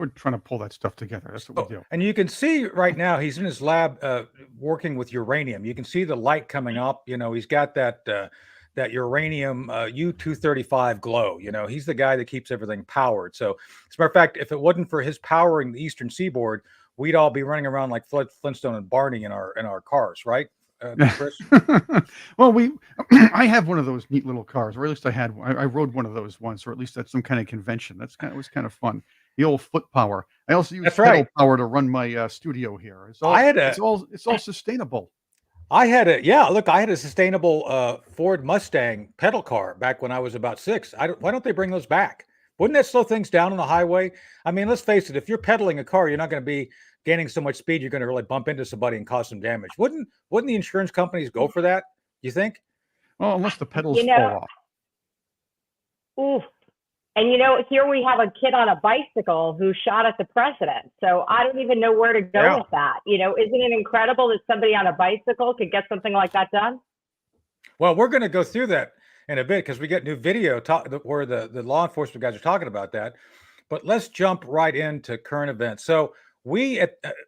We're trying to pull that stuff together. That's what we do. And you can see right now he's in his lab working with uranium. You can see the light coming up. He's got that uranium U-235 glow. He's the guy that keeps everything powered. So, as a matter of fact, if it wasn't for his powering the eastern seaboard, we'd all be running around like Flintstone and Barney in our cars, right, Chris? Well, I have one of those neat little cars, or at least I rode one of those once, or at least at some kind of convention. It was kind of fun. The old foot power. I also use pedal power to run my studio here. It's all sustainable. I had a sustainable Ford Mustang pedal car back when I was about 6. Why don't they bring those back? Wouldn't that slow things down on the highway? I mean, let's face it, if you're pedaling a car, you're not going to be gaining so much speed, you're going to really bump into somebody and cause some damage. Wouldn't the insurance companies go for that, you think? Well, unless the pedals fall off. Ooh. And, here we have a kid on a bicycle who shot at the president. So I don't even know where to go with that. Isn't it incredible that somebody on a bicycle could get something like that done? Well, we're going to go through that in a bit because we get new video where the law enforcement guys are talking about that. But let's jump right into current events. So we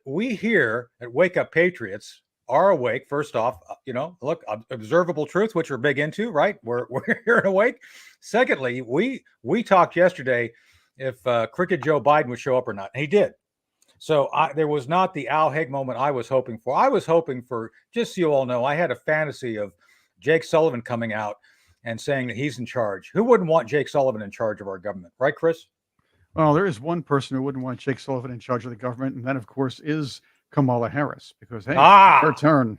here at Wake Up Patriots are awake. First off, look, observable truth, which we're big into, right? We're here and awake. Secondly, we talked yesterday if Crooked Joe Biden would show up or not. And he did. So there was not the Al Haig moment I was hoping for. I was hoping for, just so you all know, I had a fantasy of Jake Sullivan coming out and saying that he's in charge. Who wouldn't want Jake Sullivan in charge of our government? Right, Chris? Well, there is one person who wouldn't want Jake Sullivan in charge of the government, and that, of course, is Kamala Harris, because, hey, her turn.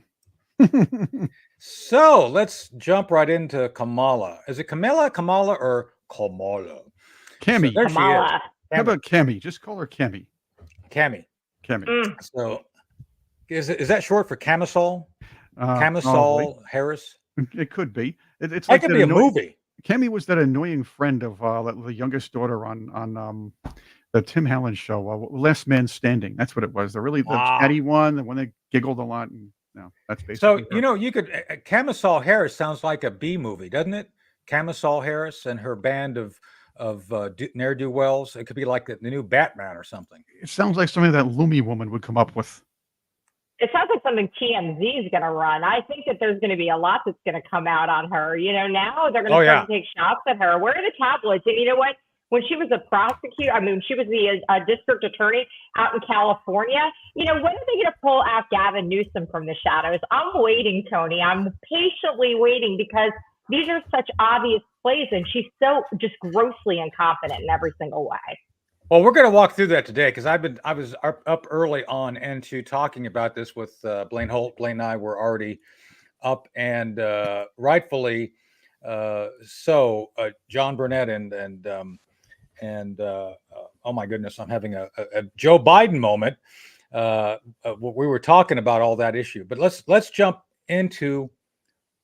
So let's jump right into Kamala. Is it Kamala, or Kamala? Cammy. So Kamala. How about Cammy? Just call her Cammy. Cammy. So is that short for Camisole? Camisole Harris? It could be. It's like could be a movie. Cammy was that annoying friend of the youngest daughter on the Tim Allen show, Last Man Standing. That's what it was. The chatty one, the one that giggled a lot. And that's basically. So you could Camisole Harris sounds like a B movie, doesn't it? Camisole Harris and her band of ne'er-do-wells. It could be like the new Batman or something. It sounds like something that Loomy woman would come up with. It sounds like something TMZ is going to run. I think that there's going to be a lot that's going to come out on her. Now they're going to start to take shots at her. Where are the tabloids? And you know what? When she was a prosecutor, she was the district attorney out in California. When are they going to pull out Gavin Newsom from the shadows? I'm waiting, Tony. I'm patiently waiting because these are such obvious plays, and she's so just grossly incompetent in every single way. Well, we're going to walk through that today because I was up early on into talking about this with Blaine Holt. Blaine and I were already up, and rightfully so. John Burnett and oh my goodness, I'm having a Joe Biden moment. We were talking about all that issue, but let's jump into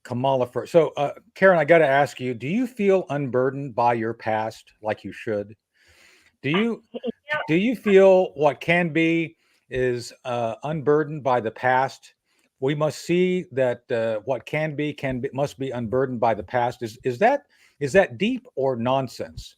Kamala first. So, Karen, I got to ask you: do you feel unburdened by your past like you should? Do you feel what can be is unburdened by the past? We must see that what can be must be unburdened by the past. Is that deep or nonsense?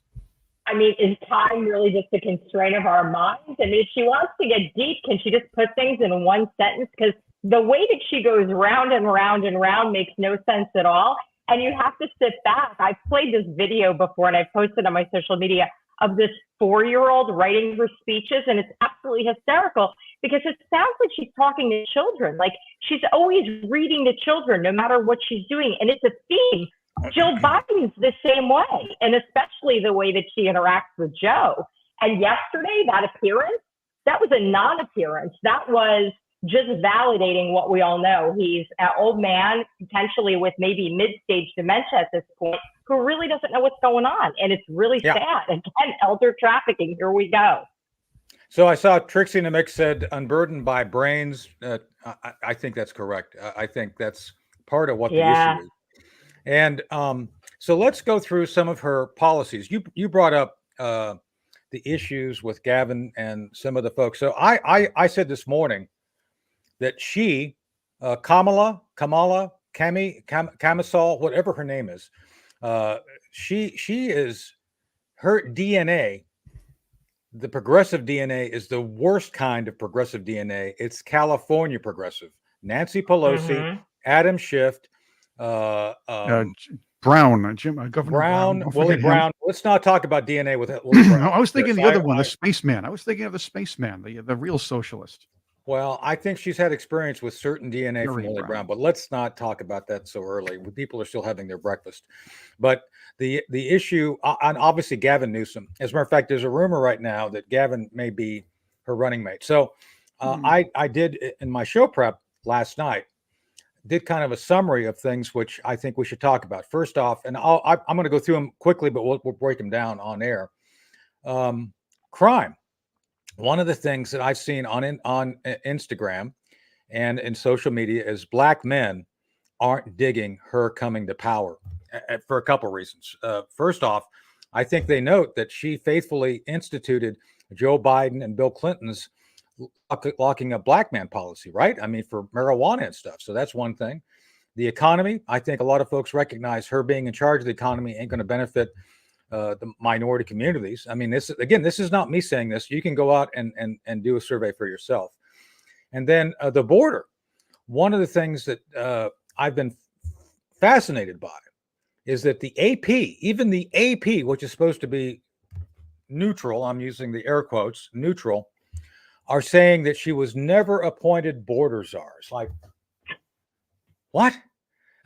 Is time really just a constraint of our minds? If she wants to get deep, can she just put things in one sentence? Because the way that she goes round and round and round makes no sense at all. And you have to sit back. I've played this video before and I posted on my social media of this 4-year-old writing her speeches. And it's absolutely hysterical because it sounds like she's talking to children. Like she's always reading to children, no matter what she's doing. And it's a theme. Jill Biden's the same way, and especially the way that she interacts with Joe. And yesterday, that appearance, that was a non-appearance. That was just validating what we all know. He's an old man, potentially with maybe mid-stage dementia at this point, who really doesn't know what's going on. And it's really sad. Again, elder trafficking, here we go. So I saw Trixie in the mix said, unburdened by brains. I think that's correct. I think that's part of what the issue is. And so let's go through some of her policies. You brought up the issues with Gavin and some of the folks. So I said this morning that she, Camisole, whatever her name is, she is, her DNA the progressive DNA is the worst kind of progressive DNA. It's California progressive. Nancy Pelosi, Adam Schiff, Brown, Governor Brown, Brown, Willie Brown. Let's not talk about DNA with Willie Brown. No, I was thinking the other one, the spaceman. I was thinking of the spaceman, the real socialist. Well, I think she's had experience with certain DNA from Willie Brown, but let's not talk about that so early. People are still having their breakfast. But the issue, and obviously Gavin Newsom. As a matter of fact, there's a rumor right now that Gavin may be her running mate. So I did in my show prep last night, did kind of a summary of things which I think we should talk about. First off, and I'm going to go through them quickly, but we'll break them down on air. Crime. One of the things that I've seen on Instagram and in social media is black men aren't digging her coming to power for a couple of reasons. First off, I think they note that she faithfully instituted Joe Biden and Bill Clinton's locking up black man policy, right? I mean, for marijuana and stuff. So that's one thing. The economy, I think a lot of folks recognize her being in charge of the economy ain't going to benefit the minority communities. I mean, this is not me saying this. You can go out and do a survey for yourself. And then the border. One of the things that I've been fascinated by is that the AP, even the AP, which is supposed to be neutral, I'm using the air quotes, neutral, are saying that she was never appointed border czar. It's like, what?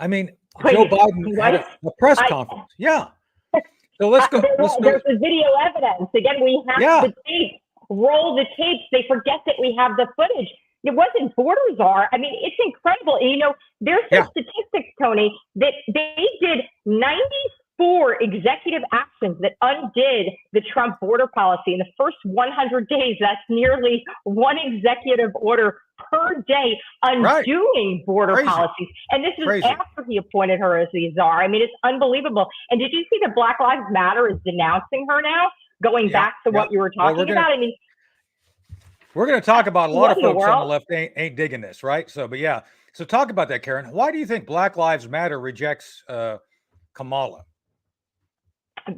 I mean, Joe Biden had a press conference. Yeah. So let's go. There's the video evidence. Again, we have the tape. Roll the tapes. They forget that we have the footage. It wasn't border czar. I mean, it's incredible. And, there's some statistics, Tony, that they did 94 executive actions that undid the Trump border policy in the first 100 days. That's nearly one executive order per day undoing border policies. And this is after he appointed her as the czar. I mean, it's unbelievable. And did you see that Black Lives Matter is denouncing her now, going back to what you were talking about? I mean, we're going to talk about a lot of folks on the left ain't digging this, right? So, but yeah. So talk about that, Karen. Why do you think Black Lives Matter rejects Kamala?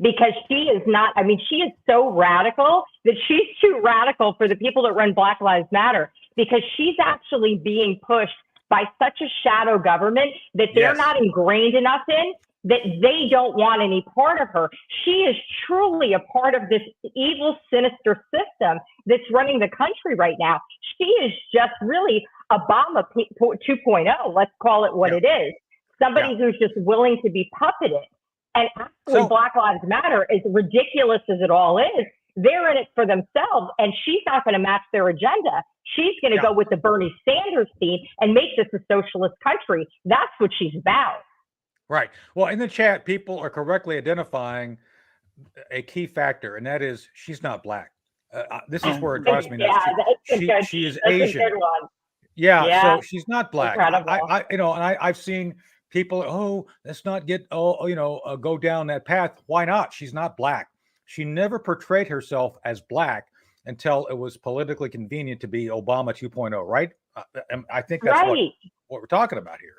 Because she is not, I mean, she is so radical that she's too radical for the people that run Black Lives Matter, because she's actually being pushed by such a shadow government that they're not ingrained enough in, that they don't want any part of her. She is truly a part of this evil, sinister system that's running the country right now. She is just really Obama 2.0. Let's call it what it is. Somebody who's just willing to be puppeted. And actually, Black Lives Matter, as ridiculous as it all is, they're in it for themselves, and she's not going to match their agenda. She's going to go with the Bernie Sanders team and make this a socialist country. That's what she's about. Right. Well, in the chat, people are correctly identifying a key factor, and that is she's not black. This is where it drives me nuts. She is Asian. So she's not black. I've seen people, let's not get, go down that path. Why not? She's not black. She never portrayed herself as black until it was politically convenient to be Obama 2.0, right? I think that's what we're talking about here.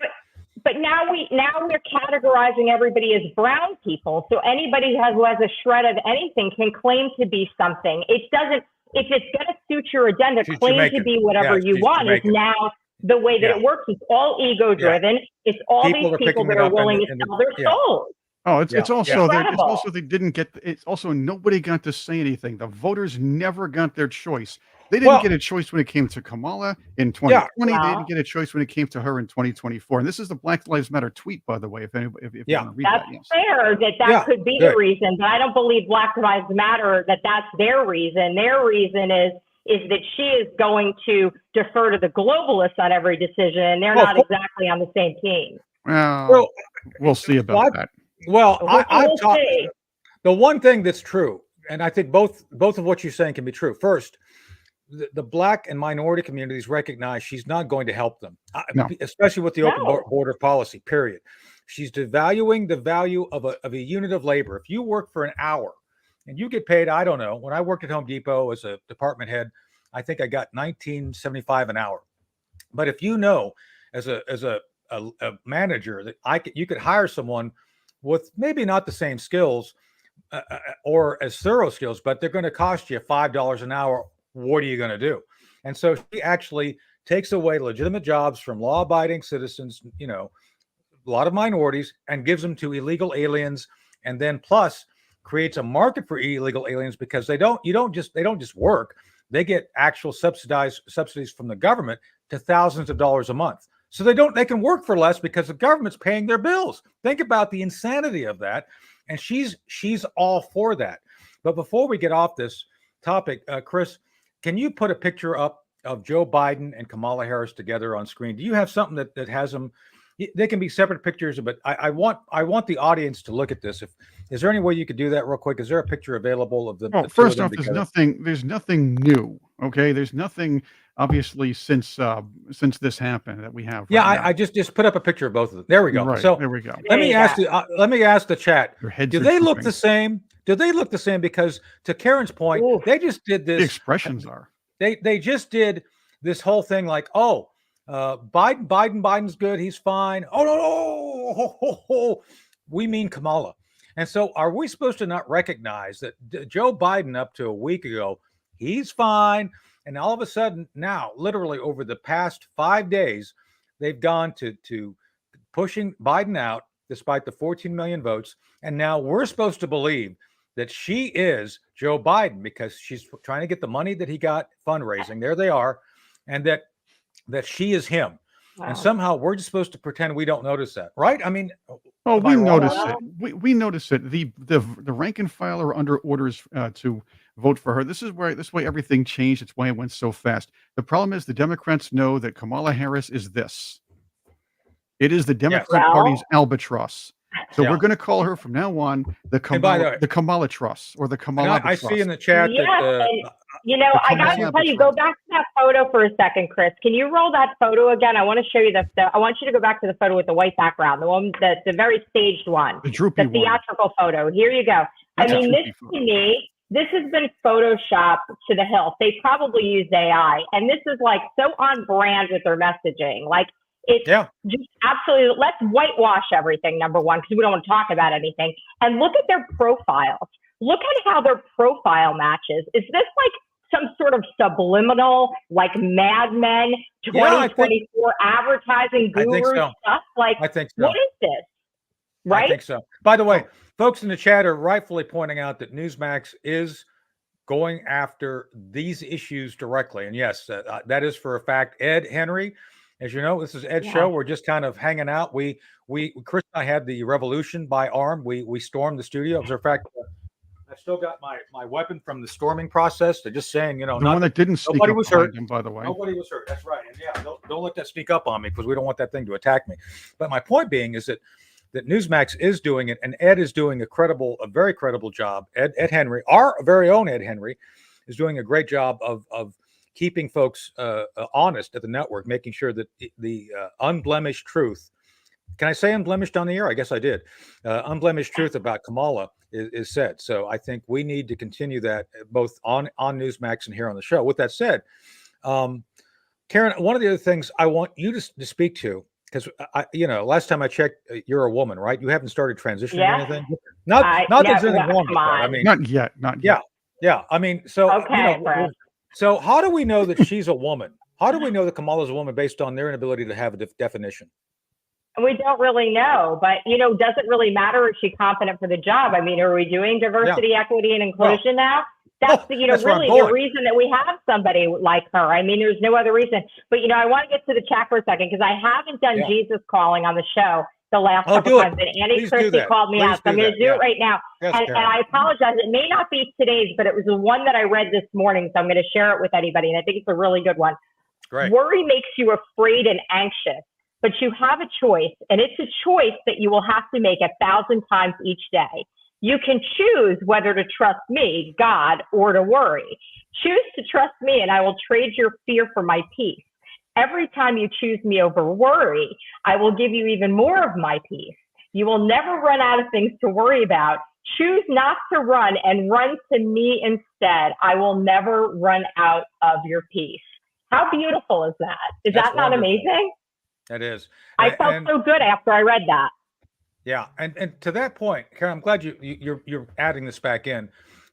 But now we're categorizing everybody as brown people. So anybody who has a shred of anything can claim to be something. It doesn't, if it's going to suit your agenda, claim to be whatever you want. Jamaican. Is now the way that it works. It's all ego driven. It's all these people that are willing to sell their souls. Oh, it's also they didn't get. It's also nobody got to say anything. The voters never got their choice. They didn't get a choice when it came to Kamala in 2020. They didn't get a choice when it came to her in 2024. And this is the Black Lives Matter tweet, by the way. If you read that's fair. That could be the reason, but I don't believe Black Lives Matter that's their reason. Their reason is that she is going to defer to the globalists on every decision, and they're not exactly on the same team. Well, we'll see about that. Well, I've talked. The one thing that's true, and I think both of what you're saying can be true. First, the black and minority communities recognize she's not going to help them, especially with the open border policy, period. She's devaluing the value of a unit of labor. If you work for an hour and you get paid, I don't know, when I worked at Home Depot as a department head, I think I got $19.75 an hour. But if you know, as a manager, that you could hire someone with maybe not the same skills, or as thorough skills, but they're going to cost you $5 an hour. What are you going to do? And so she actually takes away legitimate jobs from law-abiding citizens, a lot of minorities, and gives them to illegal aliens, and then plus creates a market for illegal aliens because they don't just work. They get actual subsidies from the government to thousands of dollars a month. So they can work for less because the government's paying their bills. Think about the insanity of that. And she's all for that. But before we get off this topic, Chris, can you put a picture up of Joe Biden and Kamala Harris together on screen? Do you have something that has them? They can be separate pictures, but I want the audience to look at this. Is there any way you could do that real quick? Is there a picture available of the? Oh, first off, there's nothing new. Okay, there's nothing obviously since this happened that we have. Yeah, I just put up a picture of both of them. There we go. Right, so there we go. Let me ask the chat. Do they look the same? Do they look the same? Because to Karen's point, they just did this. The expressions are. They just did this whole thing like, Biden's good, he's fine. Oh no, we mean Kamala. And so are we supposed to not recognize that Joe Biden up to a week ago, he's fine, and all of a sudden now, literally over the past 5 days, they've gone to pushing Biden out despite the 14 million votes, and now we're supposed to believe that she is Joe Biden because she's trying to get the money that he got fundraising. There they are, and that she is him. Wow. And somehow we're just supposed to pretend we don't notice that, right? I mean, we notice it. We notice it. The rank and file are under orders to vote for her. This way everything changed. It's why it went so fast. The problem is the Democrats know that Kamala Harris is this. It is the Democrat Party's albatross. So we're going to call her from now on the Kamala Truss or the Kamala. I see in the chat that I got to tell you, go back to that photo for a second, Chris. Can you roll that photo again? I want to show you I want you to go back to the photo with the white background, the one that's the very staged one, the theatrical photo. Here you go. This to me, this has been photoshopped to the hilt. They probably used AI, and this is like so on brand with their messaging. Like, it's just absolutely, let's whitewash everything, number one, because we don't want to talk about anything. And look at their profiles. Look at how their profile matches. Is this like some sort of subliminal, like Mad Men 2024 advertising guru stuff? Like, I think so. What is this? Right? I think so. By the way, folks in the chat are rightfully pointing out that Newsmax is going after these issues directly. And yes, that is for a fact. Ed Henry, as you know, this is Ed's show. We're just kind of hanging out. Chris and I had the revolution by armed. We stormed the studio. As a fact, I still got my weapon from the storming process. They're just saying, the one that didn't sneak up behind him, by the way. Nobody was hurt. That's right. And don't let that sneak up on me because we don't want that thing to attack me. But my point being is that Newsmax is doing it, and Ed is doing a very credible job. Ed Henry, our very own Ed Henry, is doing a great job of keeping folks honest at the network, making sure that the unblemished truth. Can I say unblemished on the air? I guess I did. Unblemished truth about Kamala is said. So I think we need to continue that both on Newsmax and here on the show. With that said, Karen, one of the other things I want you to speak to, because last time I checked, you're a woman, right? You haven't started transitioning or anything. Not there's anything wrong with that. I mean, not yet. Yeah. I mean, so so how do we know that she's a woman? How do we know that Kamala's a woman based on their inability to have a definition? We don't really know, but does it really matter if she's competent for the job? I mean, are we doing diversity, equity, and inclusion now? That's really the reason that we have somebody like her. I mean, there's no other reason. But I want to get to the chat for a second because I haven't done Jesus calling on the show the last couple times. And Annie Christie called me out, so I'm going to do it right now. Yes, and I apologize. It may not be today's, but it was the one that I read this morning, so I'm going to share it with anybody. And I think it's a really good one. Great. Worry makes you afraid and anxious, but you have a choice, and it's a choice that you will have to make 1,000 times each day. You can choose whether to trust me, God, or to worry. Choose to trust me, and I will trade your fear for my peace. Every time you choose me over worry, I will give you even more of my peace. You will never run out of things to worry about. Choose not to run and run to me instead. I will never run out of your peace. How beautiful is that? Is that not amazing? That is. I felt so good after I read that. Yeah, and to that point, Karen, I'm glad you're adding this back in.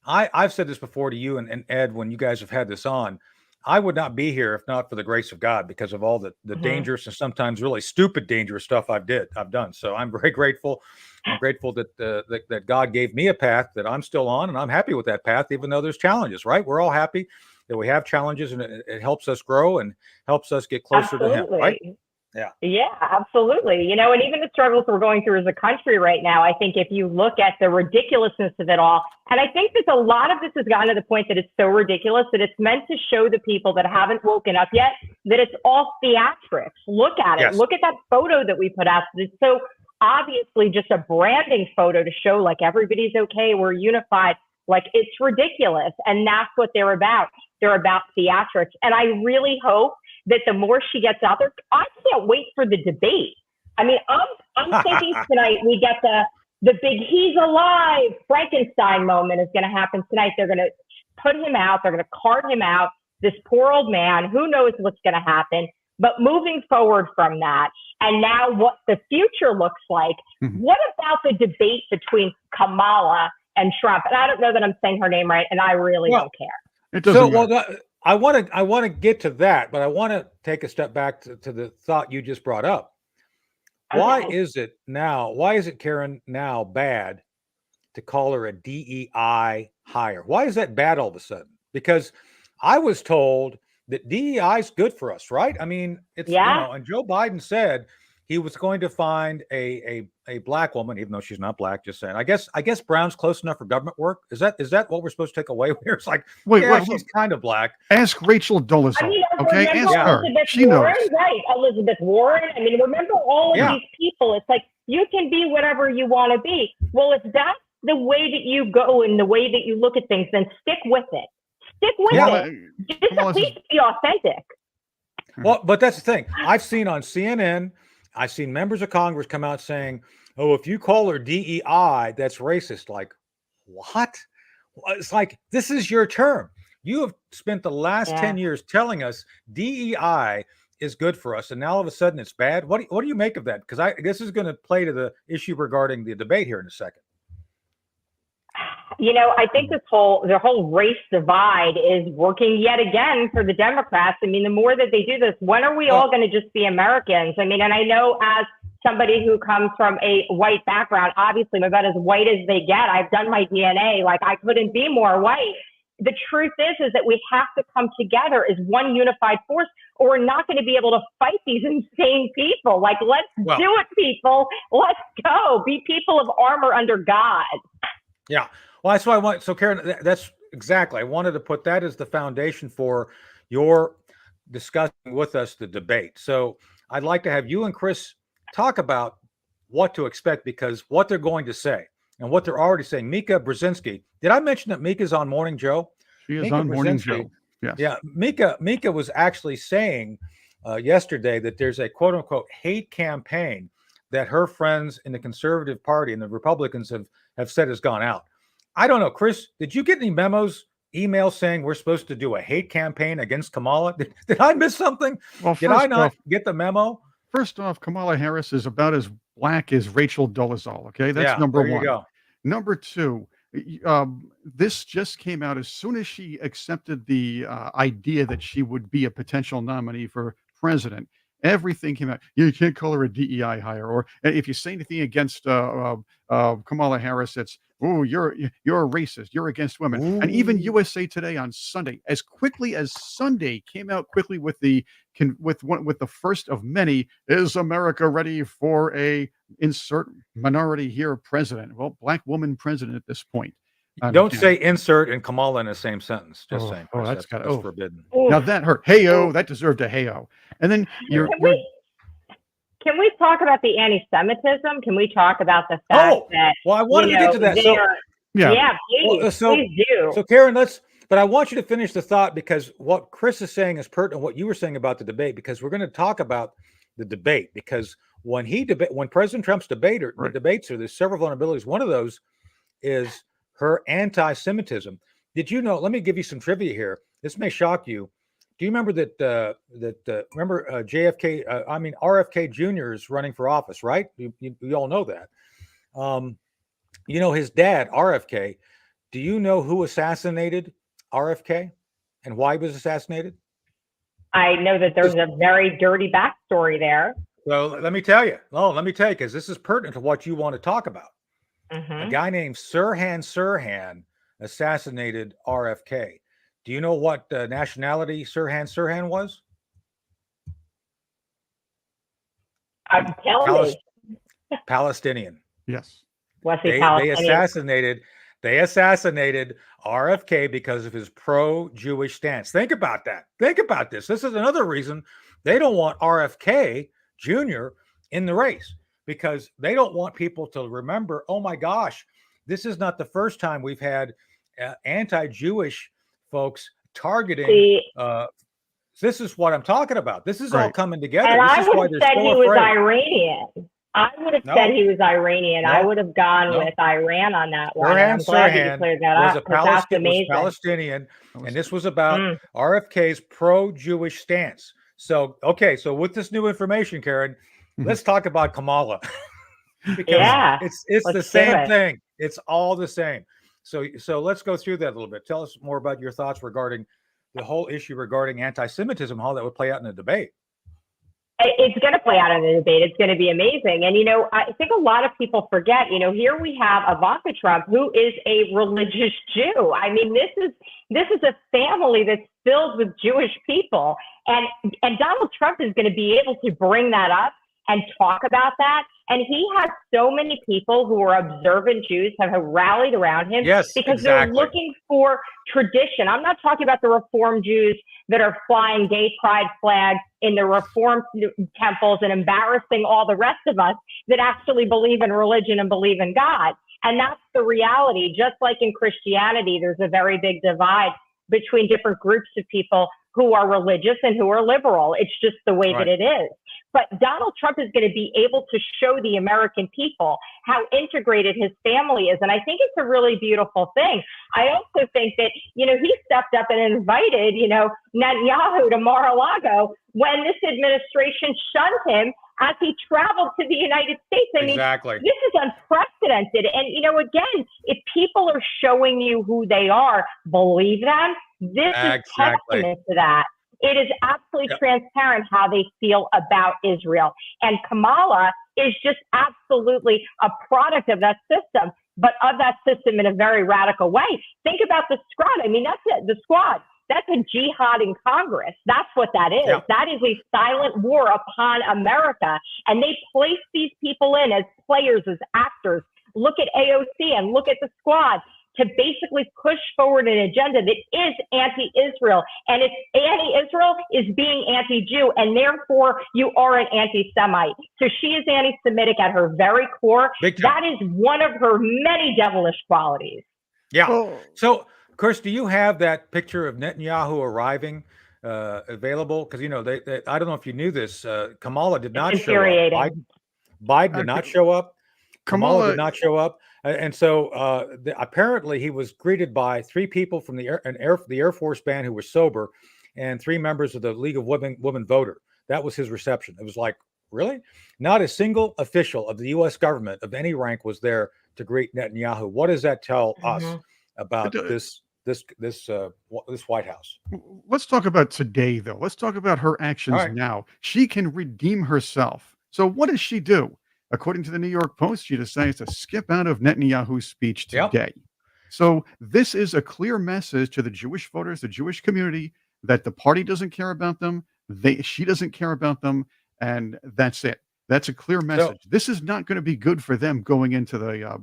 I've said this before to you and Ed when you guys have had this on. I would not be here if not for the grace of God because of all the dangerous and sometimes really stupid dangerous stuff I've done. So I'm very grateful. I'm grateful that that God gave me a path that I'm still on, and I'm happy with that path, even though there's challenges. Right? We're all happy that we have challenges, and it helps us grow and helps us get closer to Him. Right? Yeah, absolutely. And even the struggles we're going through as a country right now, I think if you look at the ridiculousness of it all, and I think that a lot of this has gotten to the point that it's so ridiculous that it's meant to show the people that haven't woken up yet that it's all theatrics. Look at it. Yes. Look at that photo that we put out. It's so obviously just a branding photo to show like everybody's okay, we're unified. Like it's ridiculous. And that's what they're about. They're about theatrics. And I really hope that the more she gets out there, I can't wait for the debate. I mean, I'm thinking tonight we get the big "he's alive" Frankenstein moment is going to happen tonight. They're going to put him out. They're going to cart him out. This poor old man. Who knows what's going to happen? But moving forward from that, and now what the future looks like. What about the debate between Kamala and Trump? And I don't know that I'm saying her name right, and I really don't care. It doesn't matter. I want to get to that, but I want to take a step back to the thought you just brought up. Why is it, Karen, now bad to call her a DEI hire? Why is that bad all of a sudden? Because I was told that DEI is good for us, right? I mean, it's and Joe Biden said he was going to find a black woman, even though she's not black. Just saying. I guess brown's close enough for government work. Is that what we're supposed to take away here? It's like, she's kind of black. Ask Rachel Dolezal. I mean, okay, ask her. She Warren, knows. Right, Elizabeth Warren. I mean, remember all of these people. It's like you can be whatever you want to be. Well, if that's the way that you go and the way that you look at things, then stick with it. Stick with it. Just at least be authentic. Well, but that's the thing. I've seen on CNN. I've seen members of Congress come out saying, "Oh, if you call her DEI, that's racist." Like, what? It's like, this is your term. You have spent the last 10 years telling us DEI is good for us, and now all of a sudden it's bad. What do you make of that? Because this is going to play to the issue regarding the debate here in a second. I think the whole race divide is working yet again for the Democrats. I mean, the more that they do this, when are we all going to just be Americans? I mean, and I know as somebody who comes from a white background, obviously I'm about as white as they get. I've done my DNA. Like I couldn't be more white. The truth is that we have to come together as one unified force, or we're not going to be able to fight these insane people. Like, let's do it, people. Let's go. Be people of armor under God. Yeah. Well, that's what I want. So, Karen, that's exactly. I wanted to put that as the foundation for your discussing with us the debate. So I'd like to have you and Chris talk about what to expect, because what they're going to say and what they're already saying. Mika Brzezinski. Did I mention that Mika's on Morning Joe? She is on Morning Joe. Yes. Yeah. Mika was actually saying yesterday that there's a quote unquote hate campaign that her friends in the Conservative Party and the Republicans have said has gone out. I don't know, Chris, did you get any emails saying we're supposed to do a hate campaign against Kamala? Did I miss something? Well, did I not get the memo? First off, Kamala Harris is about as black as Rachel Dolezal. Okay, that's number one. Go. Number two, this just came out as soon as she accepted the idea that she would be a potential nominee for president. Everything came out. You can't call her a DEI hire, or if you say anything against Kamala Harris, it's you're a racist. You're against women. Ooh. And even USA Today on Sunday, as quickly as Sunday came out quickly with the first of many, is America ready for a insert minority here president? Well, black woman president at this point. Don't say insert and Kamala in the same sentence. Just saying. That's forbidden. Now that hurt. Hey-o, that deserved a hey-o. And then can we talk about the anti-Semitism? Can we talk about the fact that? Well, I wanted to get to that. Please do. So Karen, but I want you to finish the thought, because what Chris is saying is pertinent. What you were saying about the debate, because we're going to talk about the debate, because when President Trump's debates her, there's several vulnerabilities. One of those is her anti-Semitism. Did you know? Let me give you some trivia here. This may shock you. Do you remember RFK Jr. is running for office, right? You all know that. You know, his dad, RFK, do you know who assassinated RFK and why he was assassinated? I know that there's a very dirty backstory there. So let me tell you. Oh, let me tell you, because this is pertinent to what you want to talk about. A guy named Sirhan Sirhan assassinated RFK. Do you know what nationality Sirhan was? Tell me. Palestinian. Yes. Was he They Palestinian? assassinated RFK because of his pro-Jewish stance. Think about that. Think about this. This is another reason they don't want RFK Jr. in the race, because they don't want people to remember, oh my gosh, this is not the first time we've had anti-Jewish folks targeting. This is what I'm talking about. This is all coming together. And this I is would why have they're said so he afraid. was Iranian. I would have said he was Iranian. No. I would have gone with Iran on that one. I'm glad that you cleared that up, because that's amazing. Was Palestinian, and this was about RFK's pro-Jewish stance. So, okay, so with this new information, Karen, let's talk about Kamala. Because it's the same thing. It's all the same. So let's go through that a little bit. Tell us more about your thoughts regarding the whole issue regarding anti-Semitism, how that would play out in the debate. It's going to play out in the debate. It's going to be amazing. And, I think a lot of people forget, here we have Ivanka Trump, who is a religious Jew. I mean, this is a family that's filled with Jewish people. And Donald Trump is going to be able to bring that up and talk about that. And he has so many people who are observant Jews have rallied around him because they're looking for tradition. I'm not talking about the Reform Jews that are flying gay pride flags in the Reform temples and embarrassing all the rest of us that actually believe in religion and believe in God. And that's the reality. Just like in Christianity, there's a very big divide between different groups of people who are religious and who are liberal. It's just the way that it is. But Donald Trump is going to be able to show the American people how integrated his family is. And I think it's a really beautiful thing. I also think that, he stepped up and invited, Netanyahu to Mar-a-Lago when this administration shunned him as he traveled to the United States. I mean, this is unprecedented. And, again, if people are showing you who they are, believe them. This is testament to that. It is absolutely transparent how they feel about Israel. And Kamala is just absolutely a product of that system, but of that system in a very radical way. Think about the squad. I mean, that's it. The squad. That's a jihad in Congress. That's what that is. Yeah. That is a silent war upon America. And they place these people in as players, as actors. Look at AOC and look at the squad to basically push forward an agenda that is anti-Israel. And it's anti-Israel is being anti-Jew, and therefore you are an anti-Semite. So she is anti-Semitic at her very core. That is one of her many devilish qualities. Yeah. Oh. So, Chris, do you have that picture of Netanyahu arriving available? Because, I don't know if you knew this. Kamala did not show up. Biden did not show up. Kamala did not show up. And so apparently he was greeted by 3 people from the Air Force band who were sober, and 3 members of the League of Women Voter. That was his reception. It was like, really? Not a single official of the U.S. government of any rank was there to greet Netanyahu. What does that tell us about this White House? Let's talk about today, though. Let's talk about her actions now. She can redeem herself. So what does she do? According to the New York Post, she decides to skip out of Netanyahu's speech today. So this is a clear message to the Jewish voters, the Jewish community, that the party doesn't care about them. She doesn't care about them. And that's it. That's a clear message. So, this is not going to be good for them going into the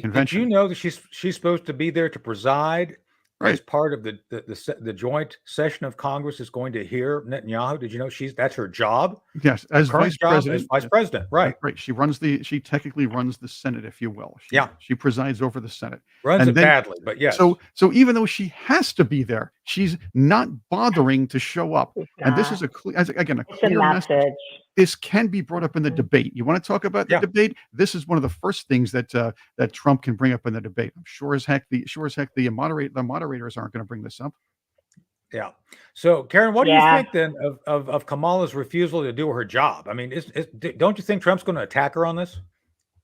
convention. Did you know that she's supposed to be there to preside as part of the joint session of Congress is going to hear Netanyahu? Did you know that's her job? Yes, as vice president. As vice president, right? Right. She technically runs the Senate, if you will. She presides over the Senate. Runs it badly, but yes. So even though she has to be there, she's not bothering to show up. And this is a clear message. This can be brought up in the debate. You want to talk about the debate? This is one of the first things that Trump can bring up in the debate. I'm sure as heck the moderators aren't going to bring this up. Yeah. So, Karen, what do you think then of Kamala's refusal to do her job? I mean, don't you think Trump's going to attack her on this?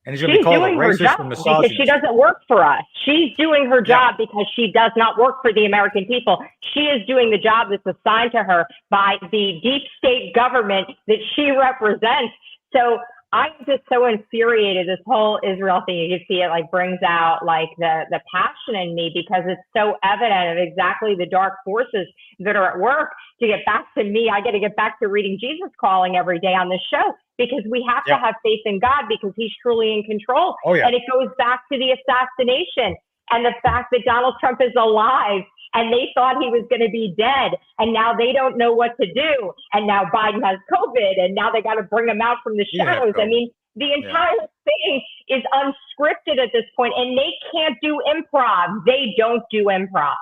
and he's going to be called a racist and misogynist. Because she doesn't work for us. She's doing her job because she does not work for the American people. She is doing the job that's assigned to her by the deep state government that she represents. So I'm just so infuriated. This whole Israel thing, you can see it like brings out like the passion in me, because it's so evident of exactly the dark forces that are at work. To get back to me, I got to get back to reading Jesus Calling every day on this show, because we have to have faith in God, because he's truly in control. And it goes back to the assassination and the fact that Donald Trump is alive, and they thought he was going to be dead, and now they don't know what to do. And now Biden has COVID, and now they got to bring him out from the shadows. I mean, the entire thing is unscripted at this point, and they can't do improv. They don't do improv.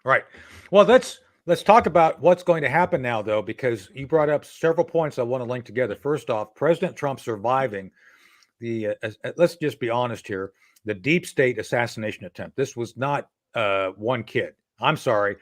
Right. Well, let's talk about what's going to happen now, though, because you brought up several points I want to link together. First off, President Trump surviving the, let's just be honest here, the deep state assassination attempt. This was not one kid. I'm sorry.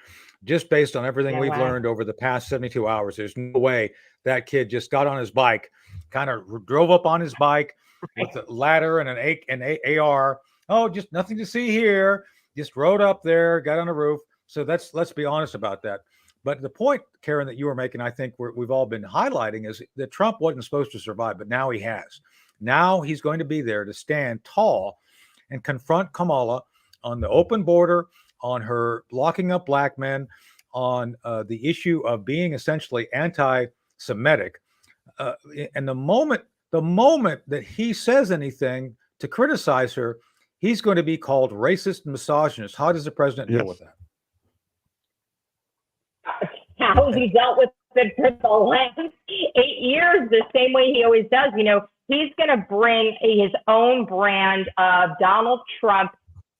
Just based on everything we've learned over the past 72 hours, there's no way that kid just got on his bike, kind of drove up on his bike with a ladder and an AR. Oh, just nothing to see here. Just rode up there, got on the roof. So let's be honest about that. But the point, Karen, that you were making, I think we've all been highlighting, is that Trump wasn't supposed to survive, but now he has. Now he's going to be there to stand tall and confront Kamala on the open border, on her locking up black men, on the issue of being essentially anti-Semitic. And the moment that he says anything to criticize her, he's going to be called racist and misogynist. How does the president deal with that? How has he dealt with it for the last 8 years? The same way he always does. You know, he's going to bring his own brand of Donald Trump,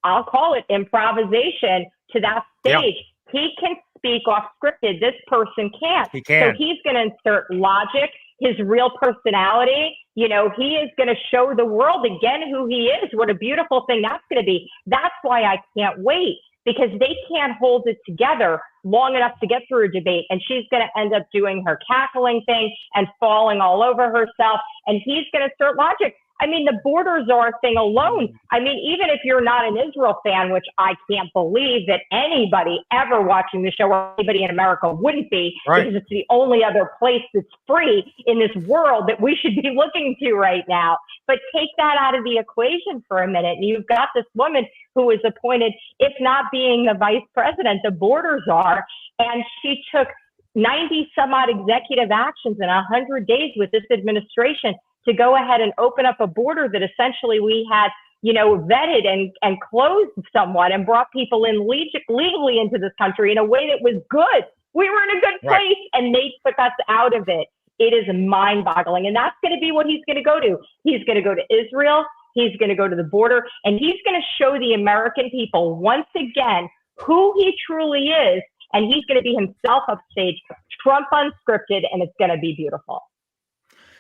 I'll call it improvisation, to that stage. He can speak off scripted. This person can't. He can. So he's going to insert logic, his real personality. You know, he is going to show the world again who he is. What a beautiful thing that's going to be. That's why I can't wait, because they can't hold it together long enough to get through a debate. And she's going to end up doing her cackling thing and falling all over herself. And he's going to insert logic. I mean, the border czar thing alone. I mean, even if you're not an Israel fan, which I can't believe that anybody ever watching the show, or anybody in America wouldn't be, because it's the only other place that's free in this world that we should be looking to right now. But take that out of the equation for a minute. And you've got this woman who was appointed, if not being the vice president, the border czar, and she took 90 some odd executive actions in 100 days with this administration to go ahead and open up a border that essentially we had, you know, vetted and closed somewhat, and brought people in legally into this country in a way that was good. We were in a good place, and they took us out of it. It is mind-boggling, and that's going to be what he's going to go to. He's going to go to Israel. He's going to go to the border, and he's going to show the American people once again who he truly is, and he's going to be himself upstage, Trump unscripted, and it's going to be beautiful.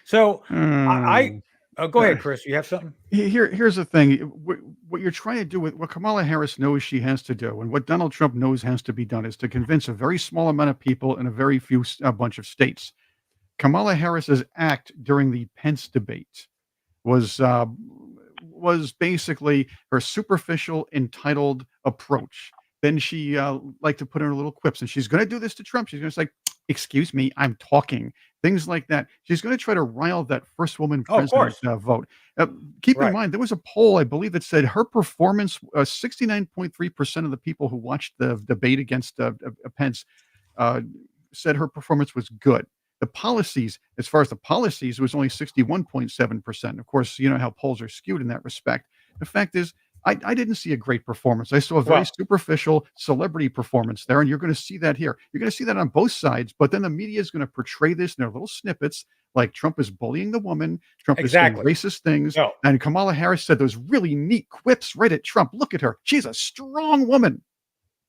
So go ahead, Chris. You have something? Here's the thing. What you're trying to do with what Kamala Harris knows she has to do, and what Donald Trump knows has to be done, is to convince a very small amount of people in a very few bunch of states. Kamala Harris's act during the Pence debate was basically her superficial, entitled approach. Then she liked to put in her little quips, and she's going to do this to Trump. She's going to say, "Excuse me, I'm talking." Things like that. She's going to try to rile that first woman president vote. Keep in mind, there was a poll, I believe, that said her performance, 69.3% of the people who watched the debate against Pence said her performance was good. The policies, as far as the policies, was only 61.7%. Of course, you know how polls are skewed in that respect. The fact is, I didn't see a great performance. I saw a very superficial celebrity performance there, and you're going to see that here. You're going to see that on both sides, but then the media is going to portray this in their little snippets, like Trump is bullying the woman, Trump is saying racist things, and Kamala Harris said those really neat quips right at Trump. Look at her. She's a strong woman.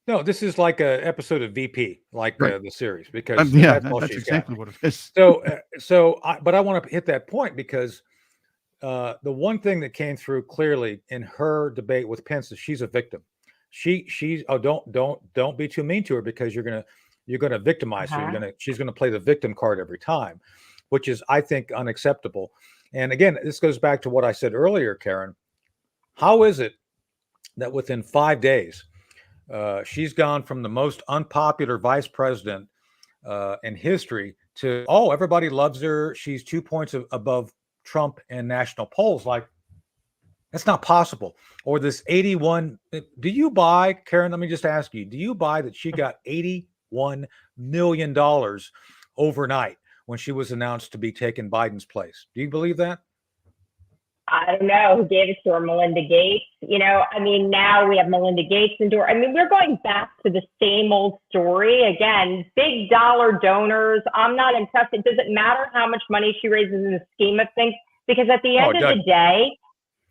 No, this is like an episode of VP, like the series, because that's exactly what it is. But I want to hit that point, because the one thing that came through clearly in her debate with Pence is she's a victim. She's don't be too mean to her, because you're gonna victimize her. She's gonna play the victim card every time, which is, I think, unacceptable. And again, this goes back to what I said earlier, Karen. How is it that within 5 days, she's gone from the most unpopular vice president in history to, oh, everybody loves her. She's 2 points above Trump in national polls. Like, that's not possible. Or this 81. Do you buy, Karen? Let me just ask you, do you buy that she got $81 million overnight when she was announced to be taking Biden's place? Do you believe that? I don't know who gave it to her, Melinda Gates. I mean, now we have Melinda Gates into I mean, we're going back to the same old story. Again, big dollar donors. I'm not impressed. It doesn't matter how much money she raises in the scheme of things, because at the end of the day,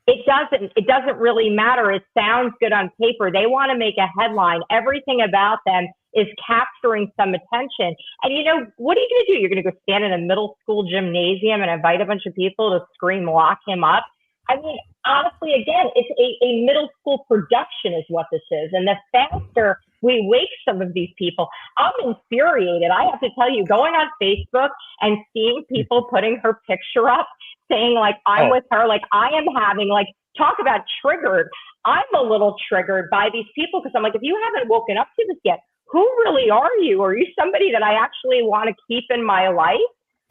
it doesn't really matter. It sounds good on paper. They want to make a headline. Everything about them is capturing some attention. And what are you going to do? You're going to go stand in a middle school gymnasium and invite a bunch of people to scream, lock him up? I mean, honestly, again, it's a middle school production is what this is. And the faster we wake some of these people, I'm infuriated. I have to tell you, going on Facebook and seeing people putting her picture up, saying like, I'm with her, like I am having, like, talk about triggered. I'm a little triggered by these people, because I'm like, if you haven't woken up to this yet, who really are you? Are you somebody that I actually want to keep in my life?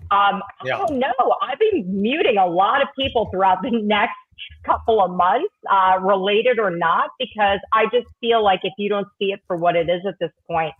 I don't know. I've been muting a lot of people throughout the next couple of months, related or not, because I just feel like if you don't see it for what it is at this point,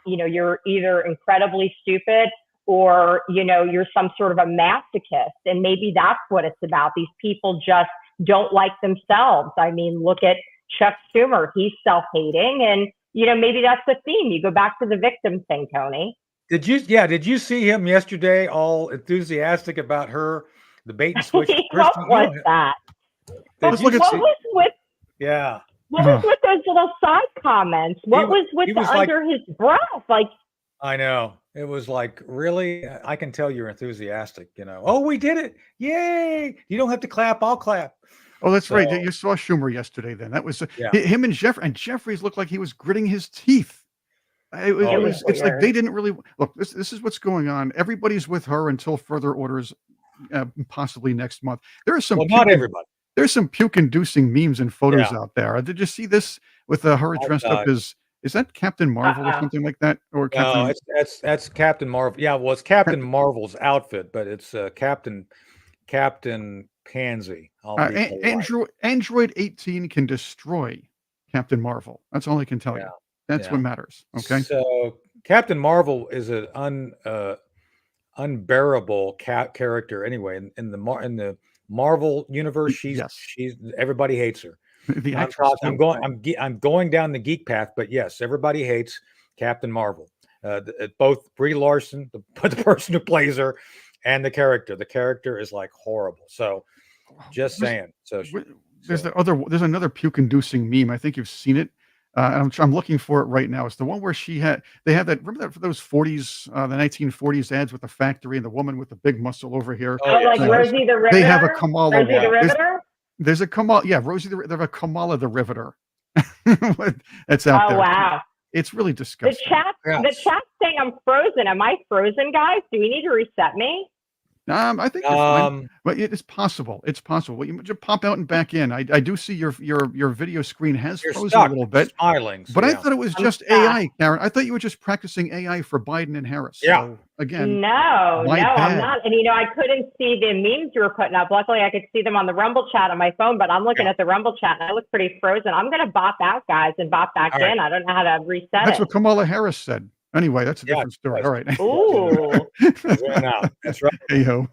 you're either incredibly stupid or, you're some sort of a masochist. And maybe that's what it's about. These people just don't like themselves. I mean, look at Chuck Schumer. He's self-hating. And, maybe that's the theme. You go back to the victim thing, Tony. Did you see him yesterday all enthusiastic about her, the bait and switch? What was that? What was with those little side comments? What was under his breath? Like, I know. It was like, really? I can tell you're enthusiastic, Oh, we did it. Yay. You don't have to clap. I'll clap. Oh, that's right. You saw Schumer yesterday then. That was him and Jeffrey. And Jeffries looked like he was gritting his teeth. It's like they didn't really look. This is what's going on. Everybody's with her until further orders, possibly next month. There are some not everybody. There's some puke-inducing memes and photos out there. Did you see this with her dressed up as? Is that Captain Marvel or something like that? Or no, that's Captain Marvel. Yeah, well, it's Captain Marvel's outfit, but it's Captain Pansy. Android 18 can destroy Captain Marvel. That's all I can tell you. That's what matters. Okay. So Captain Marvel is an unbearable character anyway. In the Marvel universe, she's everybody hates her. I'm going down the geek path, but yes, everybody hates Captain Marvel. Both Brie Larson, the person who plays her, and the character. The character is like horrible. So, just saying. So there's another puke-inducing meme. I think you've seen it. I'm looking for it right now. It's the one where they had that. Remember that for those 40s, the 1940s ads with the factory and the woman with the big muscle over here. Oh, like Rosie the Riveter. They have a Kamala. Rosie the Riveter. There's a Kamala. Yeah, Rosie they have a Kamala the Riveter. That's out there. Oh wow. It's really disgusting. The chat's saying I'm frozen. Am I frozen, guys? Do we need to reset me? I think you're fine, but it's possible. It's possible. Well, you just pop out and back in. I do see your video screen has frozen a little bit. Smiling, but I thought it was just AI, Karen. I thought you were just practicing AI for Biden and Harris. Yeah. So, again, no, I'm not. And I couldn't see the memes you were putting up. Luckily, I could see them on the Rumble chat on my phone. But I'm looking at the Rumble chat, and I look pretty frozen. I'm going to bop out, guys, and bop back in. Right. I don't know how to reset it. That's what Kamala Harris said. Anyway, that's a different story. All right. Ooh. That's right. Hey-ho.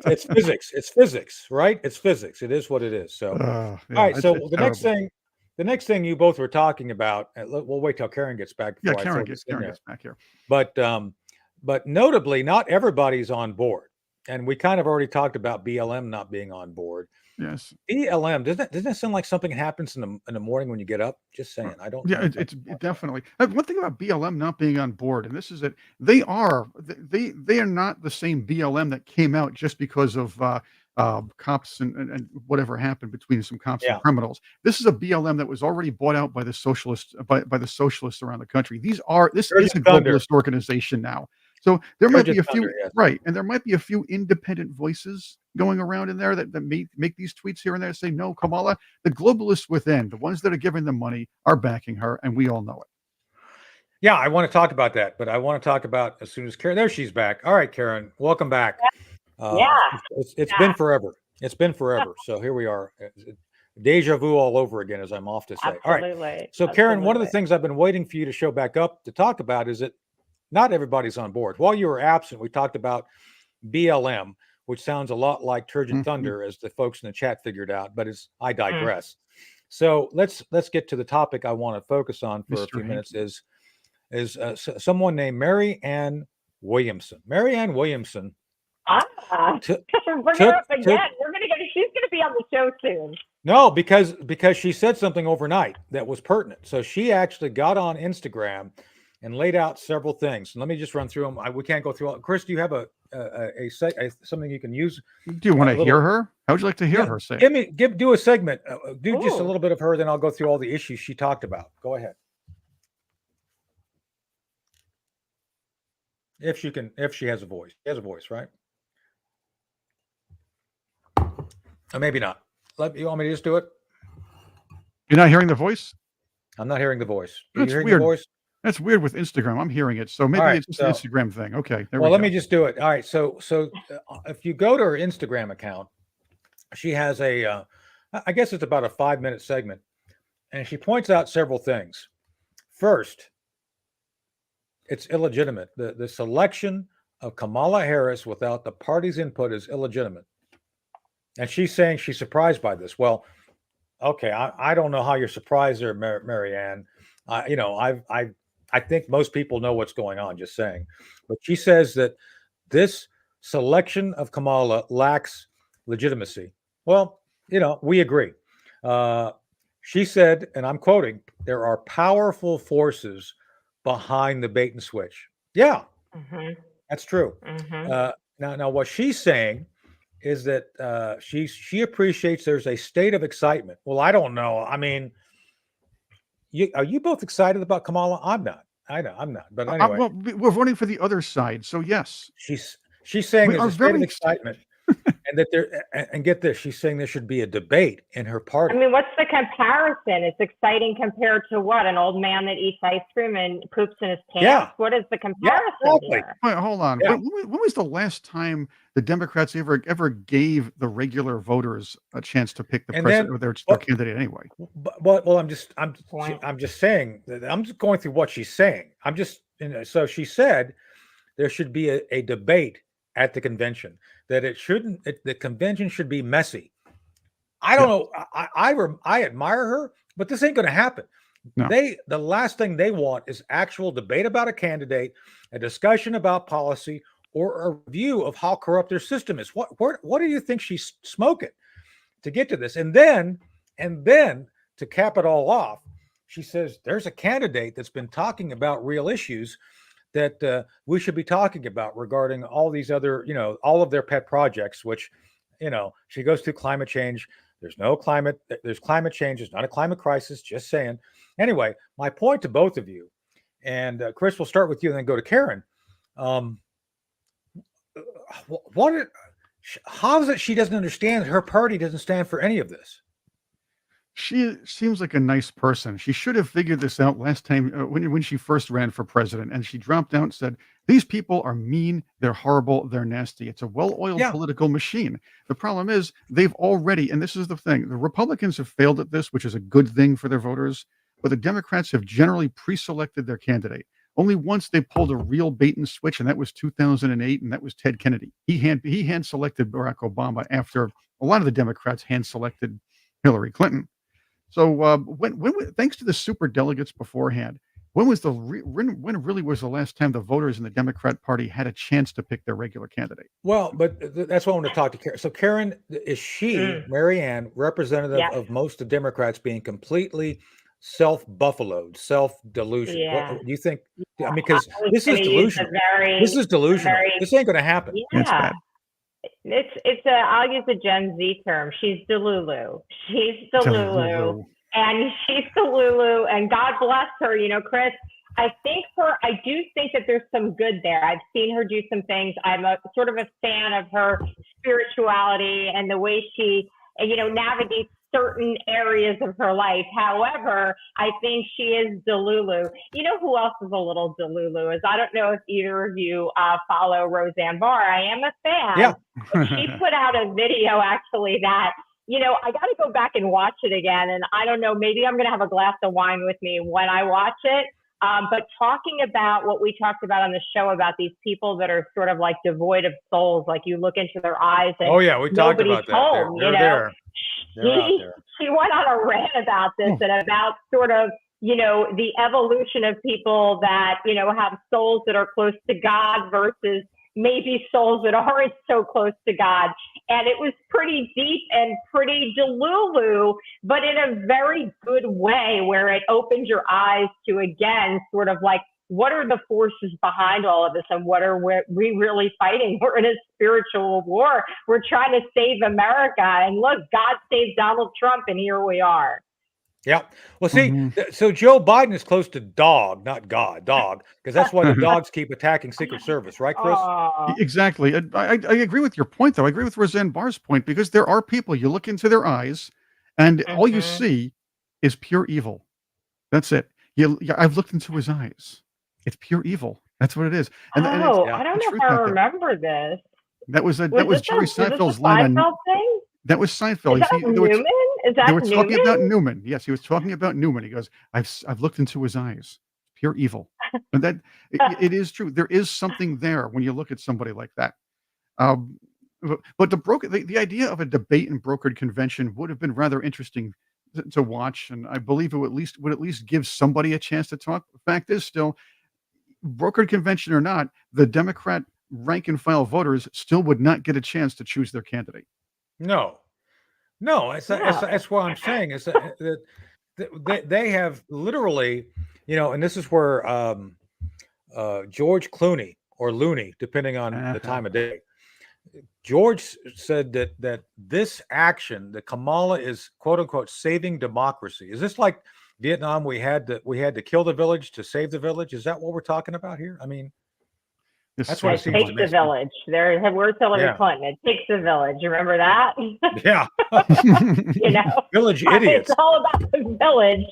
It's physics. It's physics, right? It's physics. It is what it is. So, all right. So the next thing you both were talking about, we'll wait till Karen gets back. Yeah, Karen gets back here. But notably, not everybody's on board. And we kind of already talked about BLM not being on board. Yes. BLM, doesn't that sound like something happens in the morning when you get up? Just saying. I don't. Yeah, it's definitely. One thing about BLM not being on board, and this is that they are not the same BLM that came out just because of cops and whatever happened between some cops and criminals. This is a BLM that was already bought out by the socialists by the socialists around the country. This is a globalist organization now. So there might be a few, right, and there might be a few independent voices going around in there that make these tweets here and there, say, no, Kamala, the globalists within, the ones that are giving them money, are backing her, and we all know it. Yeah, I want to talk about that, but I want to talk about as soon as Karen, there she's back. All right, Karen, welcome back. It's been forever. It's been forever. So here we are. Deja vu all over again, as I'm off to say. Absolutely. All right. So Karen, one of the things I've been waiting for you to show back up to talk about is that not everybody's on board. While you were absent, we talked about BLM, which sounds a lot like Turgid Thunder, as the folks in the chat figured out, but I digress. So let's get to the topic I want to focus on for a few minutes is someone named Mary Ann Williamson. Mary Ann Williamson. Bring her up again. She's going to be on the show soon. No, because she said something overnight that was pertinent. So she actually got on Instagram and laid out several things. And let me just run through them. We can't go through all. Chris, do you have something you can use? Do you want to hear her? How would you like to hear her say? Do a segment. Do just a little bit of her, then I'll go through all the issues she talked about. Go ahead. If she has a voice. She has a voice, right? Or maybe not. You want me to just do it? You're not hearing the voice? I'm not hearing the voice. That's hearing weird. The voice? That's weird with Instagram. I'm hearing it. So maybe it's just an Instagram thing. Okay. Let me just do it. All right. So if you go to her Instagram account, she has I guess it's about a 5-minute segment, and she points out several things. First, it's illegitimate. The selection of Kamala Harris without the party's input is illegitimate. And she's saying she's surprised by this. Well, okay, I don't know how you're surprised there, Mary Ann. I think most people know what's going on, just saying. But she says that this selection of Kamala lacks legitimacy. Well, we agree. She said, and I'm quoting, there are powerful forces behind the bait and switch. Yeah, that's true. Now, what she's saying is that she appreciates there's a state of excitement. Well, I don't know. I mean, are you both excited about Kamala? I'm not. I know I'm not. But anyway, well, we're voting for the other side, so yes. She's saying there's a state of excitement, and that and get this, she's saying there should be a debate in her party. I mean, what's the comparison? It's exciting compared to what? An old man that eats ice cream and poops in his pants? Yeah. What is the comparison here? Wait, hold on. Yeah. When was the last time the Democrats ever gave the regular voters a chance to pick the president or their candidate anyway? Well, I'm just saying that I'm just going through what she's saying. So she said there should be a debate at the convention, that the convention should be messy. I don't know. I admire her, but this ain't going to happen. No. The last thing they want is actual debate about a candidate, a discussion about policy, or a review of how corrupt their system is. What do you think she's smoking to get to this? And then to cap it all off, she says there's a candidate that's been talking about real issues that we should be talking about regarding all these other, all of their pet projects, which, she goes through climate change. There's climate change. There's not a climate crisis, just saying. Anyway, my point to both of you, and Chris, we'll start with you and then go to Karen. How is it she doesn't understand her party doesn't stand for any of this? She seems like a nice person. She should have figured this out last time when she first ran for president, and she dropped out and said, these people are mean, they're horrible, they're nasty. It's a well-oiled political machine. The problem is they've already, and this is the thing, the Republicans have failed at this, which is a good thing for their voters, but the Democrats have generally pre-selected their candidate. Only once they pulled a real bait and switch, and that was 2008, and that was Ted Kennedy. He hand-selected Barack Obama after a lot of the Democrats hand-selected Hillary Clinton. So when thanks to the super delegates beforehand, when really was the last time the voters in the Democrat Party had a chance to pick their regular candidate? Well, but that's why I want to talk to Karen. So Karen, is she, Mary Ann, representative of most of Democrats being completely self-buffaloed, self-delusion? Yeah. What do you think? I mean, because this is delusional. This is delusional. This ain't going to happen. Yeah. It's bad. I'll use a Gen Z term. She's Delulu. And she's Delulu, and God bless her. Chris, I do think that there's some good there. I've seen her do some things. I'm a sort of a fan of her spirituality and the way she, navigates certain areas of her life. However, I think she is Delulu. You know who else is a little Delulu is I don't know if either of you follow Roseanne Barr. I am a fan. Yeah. But she put out a video actually that, I got to go back and watch it again. And I don't know, maybe I'm going to have a glass of wine with me when I watch it. But talking about what we talked about on the show about these people that are sort of like devoid of souls, like you look into their eyes and we talked about that. Home, they're there. They're out there. She went on a rant about this and about sort of, the evolution of people that, have souls that are close to God versus maybe souls that aren't so close to God. And it was pretty deep and pretty delulu, but in a very good way where it opens your eyes to, again, sort of like, what are the forces behind all of this and what are we really fighting? We're in a spiritual war. We're trying to save America. And look, God saved Donald Trump and here we are. Yeah. Well, see, so Joe Biden is close to dog, not God, dog, because that's why the dogs keep attacking Secret Service, right, Chris? Exactly. I agree with your point, though. I agree with Roseanne Barr's point because there are people, you look into their eyes and all you see is pure evil. That's it. I've looked into his eyes. It's pure evil. That's what it is. And I don't know if I remember this. That was Jerry Seinfeld's line on thing? That was Seinfeld. Is that Newman? They were talking about Newman. Yes, he was talking about Newman. He goes, I've looked into his eyes. Pure evil. And that it is true. There is something there when you look at somebody like that. But the idea of a debate and brokered convention would have been rather interesting to watch, and I believe it would at least give somebody a chance to talk. The fact is, still, brokered convention or not, the Democrat rank and file voters still would not get a chance to choose their candidate. No, that's what I'm saying is that they have literally, and this is where George Clooney or Looney, depending on the time of day, George said that this action, that Kamala is quote unquote saving democracy. Is this like Vietnam? We had to kill the village to save the village. Is that what we're talking about here? I mean, that's what it seems to me. It takes the village. Where's Hillary Clinton? It takes the village. You remember that? Yeah. Village idiots. It's all about the village.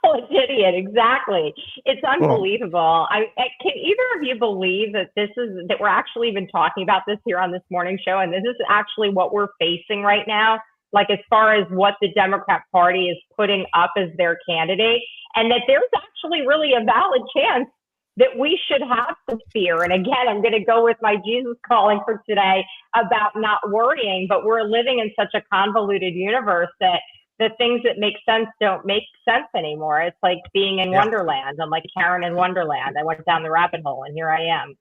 Village idiot. Exactly. It's unbelievable. Can either of you believe that that we're actually even talking about this here on this morning show, and this is actually what we're facing right now? Like as far as what the Democrat Party is putting up as their candidate, and that there's actually really a valid chance that we should have some fear. And again, I'm going to go with my Jesus calling for today about not worrying, but we're living in such a convoluted universe that the things that make sense don't make sense anymore. It's like being in Wonderland. I'm like Karen in Wonderland. I went down the rabbit hole and here I am.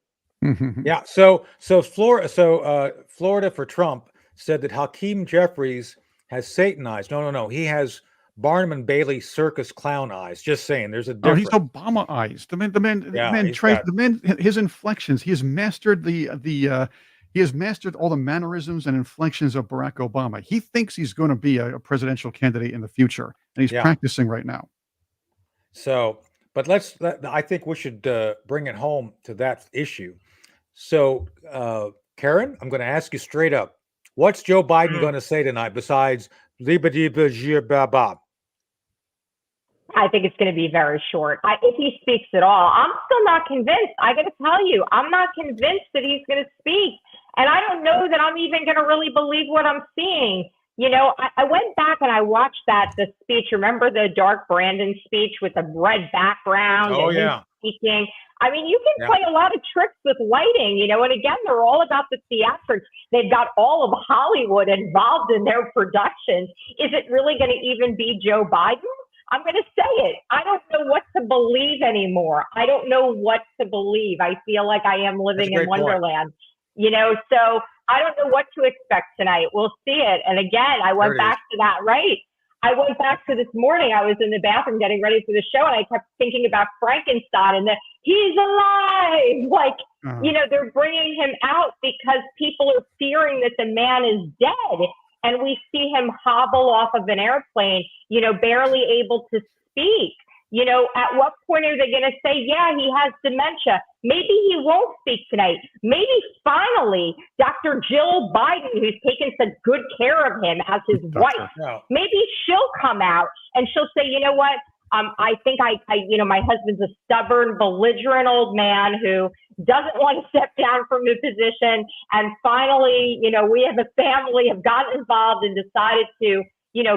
Yeah. So Florida for Trump said that Hakeem Jeffries has Satanized. No. He has Barnum and Bailey circus clown eyes. Just saying, there's a difference. He's Obama eyes. The man, his inflections. He has mastered he has mastered all the mannerisms and inflections of Barack Obama. He thinks he's going to be a presidential candidate in the future, and he's practicing right now. So, but I think we should bring it home to that issue. So, Karen, I'm going to ask you straight up. What's Joe Biden going to say tonight besides "Liba-di-ba-ji-ba-ba"? I think it's going to be very short. If he speaks at all, I'm still not convinced. I got to tell you, I'm not convinced that he's going to speak. And I don't know that I'm even going to really believe what I'm seeing. I went back and I watched the speech. Remember the Dark Brandon speech with the red background? Oh, yeah. Speaking. I mean, you can play a lot of tricks with lighting, and again, they're all about the theatrics. They've got all of Hollywood involved in their productions. Is it really going to even be Joe Biden? I'm going to say it. I don't know what to believe anymore. I don't know what to believe. I feel like I am living in Wonderland, so I don't know what to expect tonight. We'll see it. And again, I went back to that, right? I went back to this morning. I was in the bathroom getting ready for the show, and I kept thinking about Frankenstein and he's alive. Like, they're bringing him out because people are fearing that the man is dead. And we see him hobble off of an airplane, barely able to speak. at what point are they going to say, yeah, he has dementia? Maybe he won't speak tonight. Maybe finally Dr. Jill Biden, who's taken such good care of him as his wife, maybe she'll come out and she'll say, you know what? I think my husband's a stubborn, belligerent old man who doesn't want to step down from the position. And finally, we as a family have gotten involved and decided to,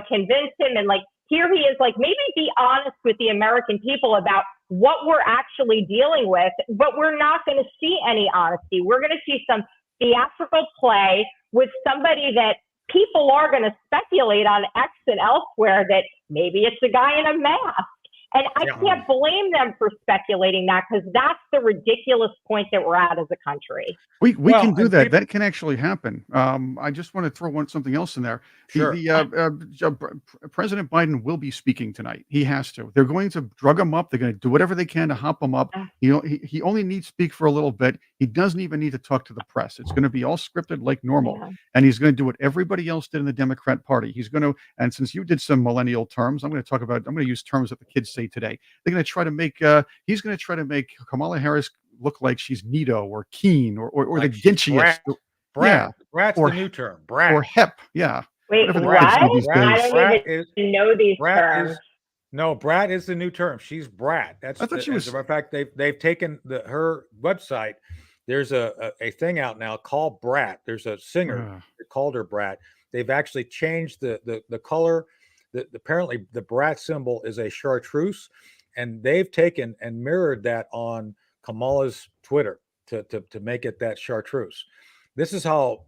convince him. And here he is, maybe be honest with the American people about what we're actually dealing with, but we're not going to see any honesty. We're going to see some theatrical play with somebody that people are going to speculate on X and elsewhere that maybe it's a guy in a mask. And I can't blame them for speculating that, because that's the ridiculous point that we're at as a country. We can do that. That can actually happen. I just want to throw something else in there. Sure. President Biden will be speaking tonight. He has to. They're going to drug him up. They're going to do whatever they can to hop him up. He only needs to speak for a little bit. He doesn't even need to talk to the press. It's going to be all scripted like normal. Yeah. And he's going to do what everybody else did in the Democrat Party. He's going to, and since you did some millennial terms, I'm going to use terms that the kids say today. They're going to try to make, he's going to try to make Kamala Harris look like she's Neato or Keen or the Grinchiest. Brat's the new term. Brat. Or hep. Yeah. Wait, what? I don't even know these terms. Brat is the new term. She's brat. I thought she was. As a matter of fact, they've taken her website. There's a thing out now called Brat. There's a singer that called her Brat. They've actually changed the color. Apparently the Brat symbol is a chartreuse, and they've taken and mirrored that on Kamala's Twitter to make it that chartreuse. This is how,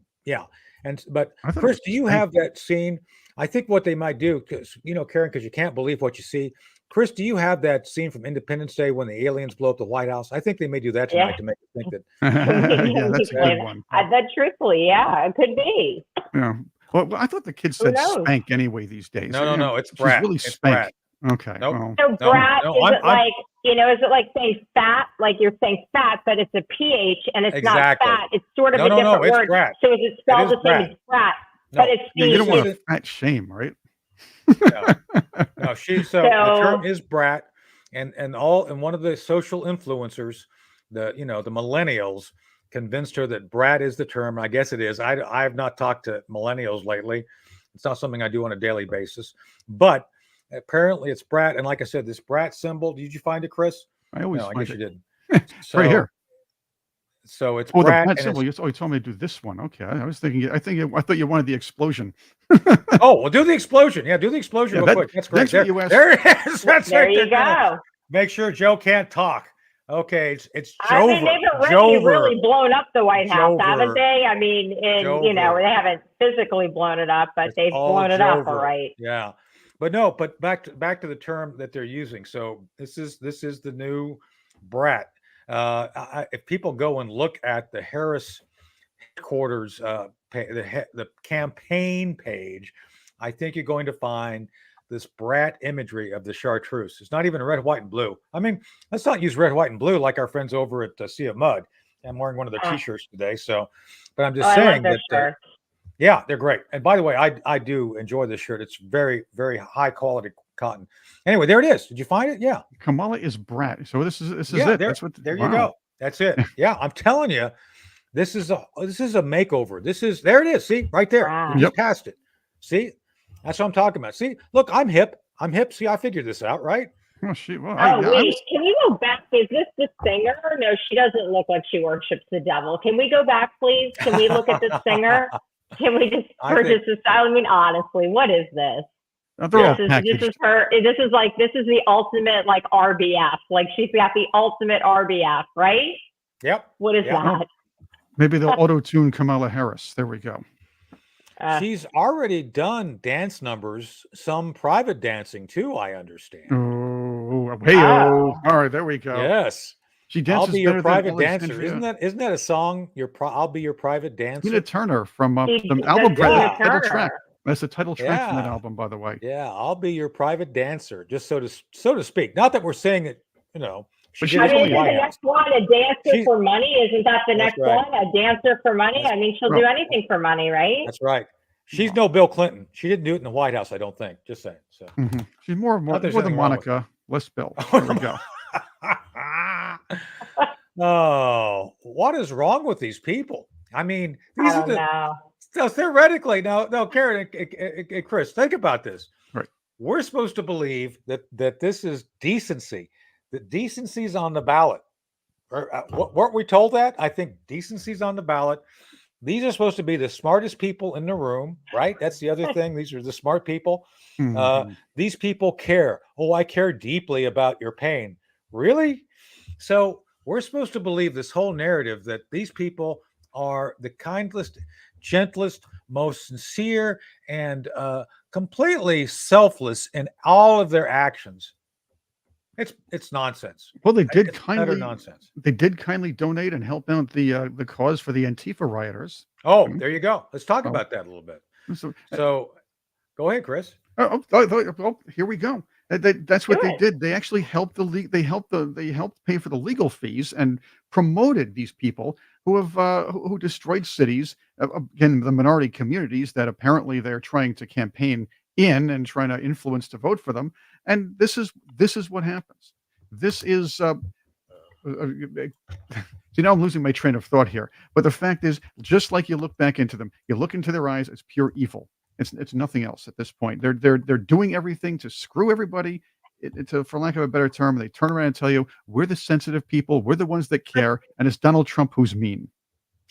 but Chris, do you have that scene? I think what they might do, because Karen, because you can't believe what you see. Chris, do you have that scene from Independence Day when the aliens blow up the White House? I think they may do that tonight to make you think that. That's a good one. That truthfully, it could be. Yeah. Well, I thought the kids said spank anyway these days. No, it's brat. Really it's spank. Brat. Okay. Nope. So brat, is it like saying fat? Like you're saying fat, but it's a PH and it's not fat. It's sort of a different word. Brat. So is it spelled the same as brat? But it's you don't want to fat shame, right? No, the term is brat, and one of the social influencers, the millennials, convinced her that brat is the term. I guess it is. I have not talked to millennials lately. It's not something I do on a daily basis, but apparently it's brat. And like I said, this brat symbol, did you find it, Chris? I guess you didn't. Right here. So it's brat. The symbol. You told me to do this one. Okay. I was thinking, I thought you wanted the explosion. Well, do the explosion. Yeah, do the explosion real quick. That's great. There it is. That's there you go. Make sure Joe can't talk. Okay, it's Jover. I mean, they've really blown up the White House, haven't they? I mean, they haven't physically blown it up, but they've blown it up, all right. Yeah, but back to the term that they're using. So this is the new brat. If people go and look at the Harris headquarters, the campaign page, I think you're going to find this brat imagery of the chartreuse. It's not even red, white, and blue. I mean, let's not use red, white, and blue like our friends over at Sea of Mud. I'm wearing one of their T-shirts today, but I'm just saying that. They're great. And by the way, I do enjoy this shirt. It's very, very high quality cotton. Anyway, there it is. Did you find it? Yeah. Kamala is brat. So this is it. There you go. That's it. Yeah, I'm telling you, this is a makeover. There it is. See, right there. Wow. You just passed it. See, that's what I'm talking about. See, look, I'm hip. See, I figured this out, right? Oh, shoot. Well, wait, can you go back? Is this the singer? No, she doesn't look like she worships the devil. Can we go back, please? Can we look at the singer? Can we just purchase this? I mean, honestly, what is this? This is the ultimate like RBF. Like she's got the ultimate RBF, right? Yep. What is that? Maybe they'll auto-tune Kamala Harris. There we go. She's already done dance numbers, some private dancing too, I understand. Oh, all right, there we go. Yes. She dances. I'll be your private dancer. Isn't that a song? I'll be your private dancer. Tina Turner from the album title track. That's the title track from that album, by the way. Yeah, I'll be your private dancer, just so to speak. Not that we're saying it, But isn't the next one a dancer for money? Isn't that the next one? A dancer for money? I mean, she'll do anything for money, right? That's right. She's no Bill Clinton. She didn't do it in the White House, I don't think. Just saying. So she's more than Monica. Less Bill. There we go. Oh, what is wrong with these people? I mean, I don't know. So theoretically, no, Karen and Chris, think about this. Right. We're supposed to believe that this is decency. That decency's on the ballot. Weren't we told that? I think decency's on the ballot. These are supposed to be the smartest people in the room, right? That's the other thing. These are the smart people. These people care. Oh, I care deeply about your pain. Really? So we're supposed to believe this whole narrative that these people are the kindest, gentlest, most sincere, and completely selfless in all of their actions. It's nonsense. Well, they did It's utter kindly nonsense. they did kindly donate and help out the cause for the Antifa rioters. Oh, there you go. Let's talk about that a little bit. So, go ahead, Chris. Here we go. That's what they did. They actually helped they helped pay for the legal fees and promoted these people who have who destroyed cities, again, the minority communities that apparently they're trying to campaign in and trying to influence to vote for them. And this is what happens. This is see, now I'm losing my train of thought here. But the fact is, just like you look back into them, you look into their eyes, it's pure evil. It's nothing else at this point. They're doing everything to screw everybody. For lack of a better term, they turn around and tell you, we're the sensitive people, we're the ones that care, and it's Donald Trump who's mean.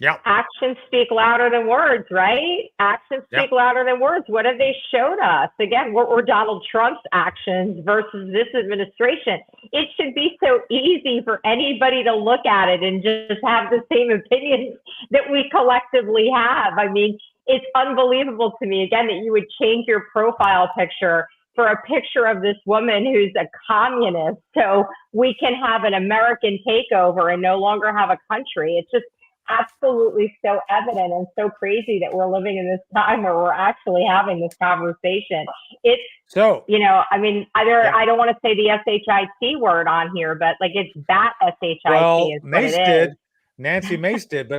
Yeah. Actions speak louder than words, right? Actions speak louder than words. What have they showed us? Again, what were Donald Trump's actions versus this administration? It should be so easy for anybody to look at it and just have the same opinions that we collectively have. I mean, it's unbelievable to me, again, that you would change your profile picture for a picture of this woman who's a communist so we can have an American takeover and no longer have a country. It's just absolutely so evident and so crazy that we're living in this time where we're actually having this conversation. It's so, you know, I mean, I don't want to say the SHIT word on here, but like it's that SHIT. Well, is Mace did. Nancy Mace did, but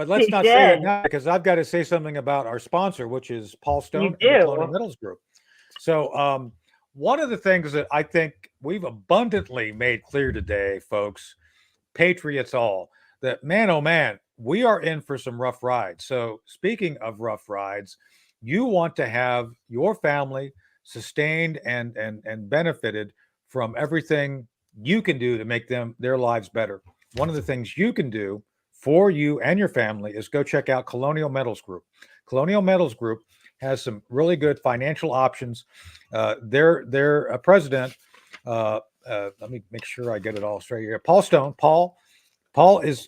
let's not say it now because I've got to say something about our sponsor, which is Paul Stone and the Colonial Metals Group. So one of the things that I think we've abundantly made clear today, folks, Patriots all, that man, oh man, we are in for some rough rides. So speaking of rough rides, you want to have your family sustained and benefited from everything you can do to make their lives better. One of the things you can do for you and your family is go check out Colonial Metals Group. Colonial Metals Group has some really good financial options. Their president, let me make sure I get it all straight here. Paul Stone. Paul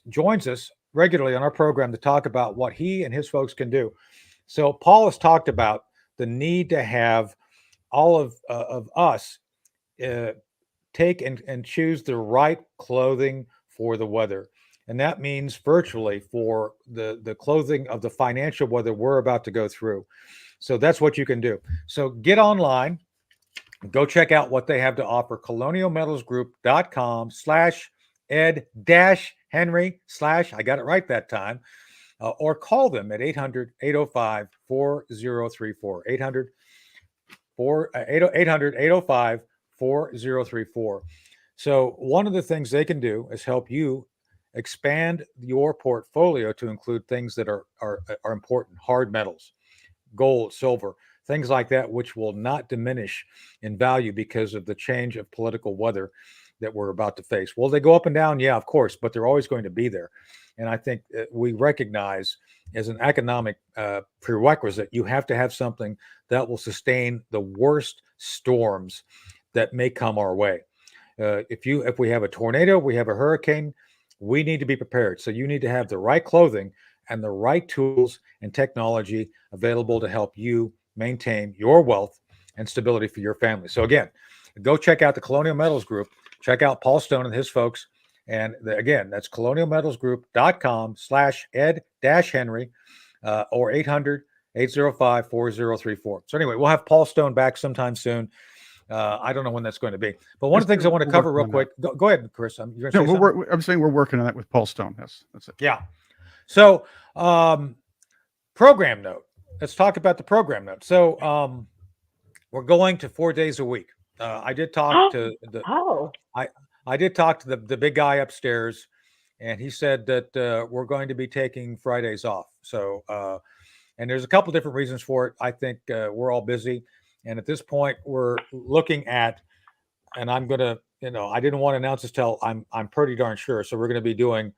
joins us regularly on our program to talk about what he and his folks can do. So Paul has talked about the need to have all of us take and choose the right clothing for the weather. And that means virtually for the clothing of the financial weather we're about to go through. So that's what you can do. So get online, go check out what they have to offer, colonialmetalsgroup.com/Ed-Henry/ I got it right that time, or call them at 800-805-4034, 800-805-4034. So one of the things they can do is help you expand your portfolio to include things that are important, hard metals, gold, silver, things like that, which will not diminish in value because of the change of political weather that we're about to face. Will they go up and down? Yeah, of course, but they're always going to be there. And I think we recognize as an economic prerequisite, you have to have something that will sustain the worst storms that may come our way. If we have a tornado, we have a hurricane, we need to be prepared. So you need to have the right clothing and the right tools and technology available to help you maintain your wealth and stability for your family. So again, go check out the Colonial Metals Group. Check out Paul Stone and his folks. And again, that's colonialmetalsgroup.com/Ed-Henry or 800-805-4034. So anyway, we'll have Paul Stone back sometime soon. I don't know when that's going to be, but one of the things I want to cover real quick. Go ahead, Chris. I'm saying we're working on that with Paul Stone. That's it. Yeah. So program note. Let's talk about the program note. So we're going to 4 days a week. I did talk to the Oh, I did talk to the big guy upstairs, and he said that we're going to be taking Fridays off. So, and there's a couple different reasons for it. I think we're all busy, and at this point, we're looking at, and I'm gonna, I didn't want to announce this till I'm pretty darn sure. So we're going to be doing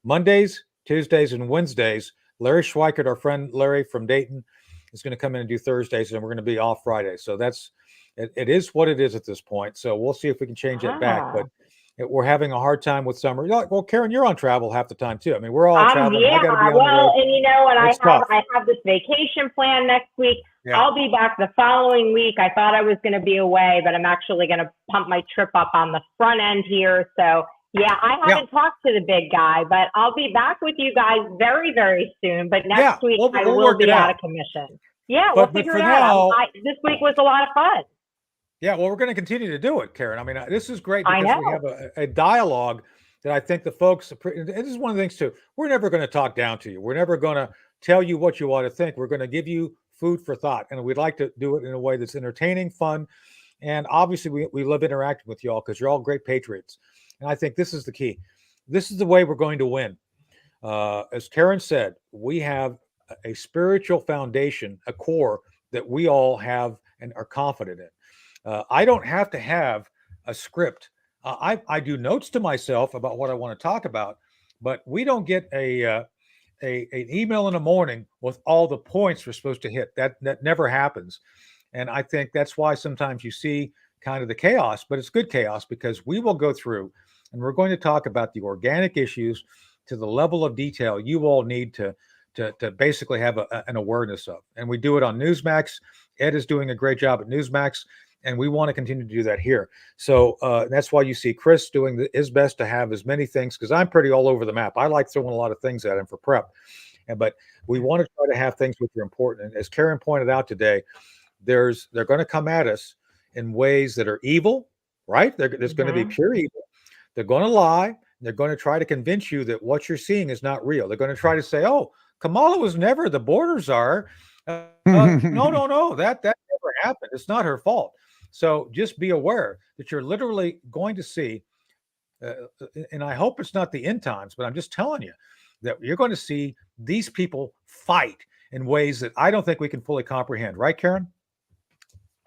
Mondays, Tuesdays, and Wednesdays. Larry Schweikert, our friend Larry from Dayton, is going to come in and do Thursdays, and we're going to be off Fridays. So it is what it is at this point. So we'll see if we can change that back. But we're having a hard time with summer. You're like, well, Karen, you're on travel half the time too. I mean, we're all traveling. Yeah. I gotta be on Well, the road. and you know what? It's tough. I have this vacation plan next week. Yeah. I'll be back the following week. I thought I was going to be away, but I'm actually going to pump my trip up on the front end here. So yeah, I haven't talked to the big guy, but I'll be back with you guys very, very soon. But next week I will be out of commission. Yeah, we'll figure it out. This week was a lot of fun. Yeah, well, we're going to continue to do it, Karen. I mean, this is great because we have a dialogue that I think the folks, this is one of the things too, we're never going to talk down to you. We're never going to tell you what you ought to think. We're going to give you food for thought. And we'd like to do it in a way that's entertaining, fun. And obviously we love interacting with you all because you're all great patriots. And I think this is the key. This is the way we're going to win. As Karen said, we have a spiritual foundation, a core that we all have and are confident in. I don't have to have a script. I do notes to myself about what I want to talk about, but we don't get an email in the morning with all the points we're supposed to hit. That never happens. And I think that's why sometimes you see kind of the chaos, but it's good chaos because we will go through and we're going to talk about the organic issues to the level of detail you all need to basically have an awareness of. And we do it on Newsmax. Ed is doing a great job at Newsmax, and we want to continue to do that here. So that's why you see Chris doing his best to have as many things, because I'm pretty all over the map. I like throwing a lot of things at him for prep. But we want to try to have things which are important. And as Karen pointed out today, they're going to come at us in ways that are evil, right? There's going to be pure evil. They're going to lie. They're going to try to convince you that what you're seeing is not real. They're going to try to say, oh, Kamala was never the border czar. No. That never happened. It's not her fault. So just be aware that you're literally going to see, and I hope it's not the end times, but I'm just telling you that you're going to see these people fight in ways that I don't think we can fully comprehend. Right, Karen?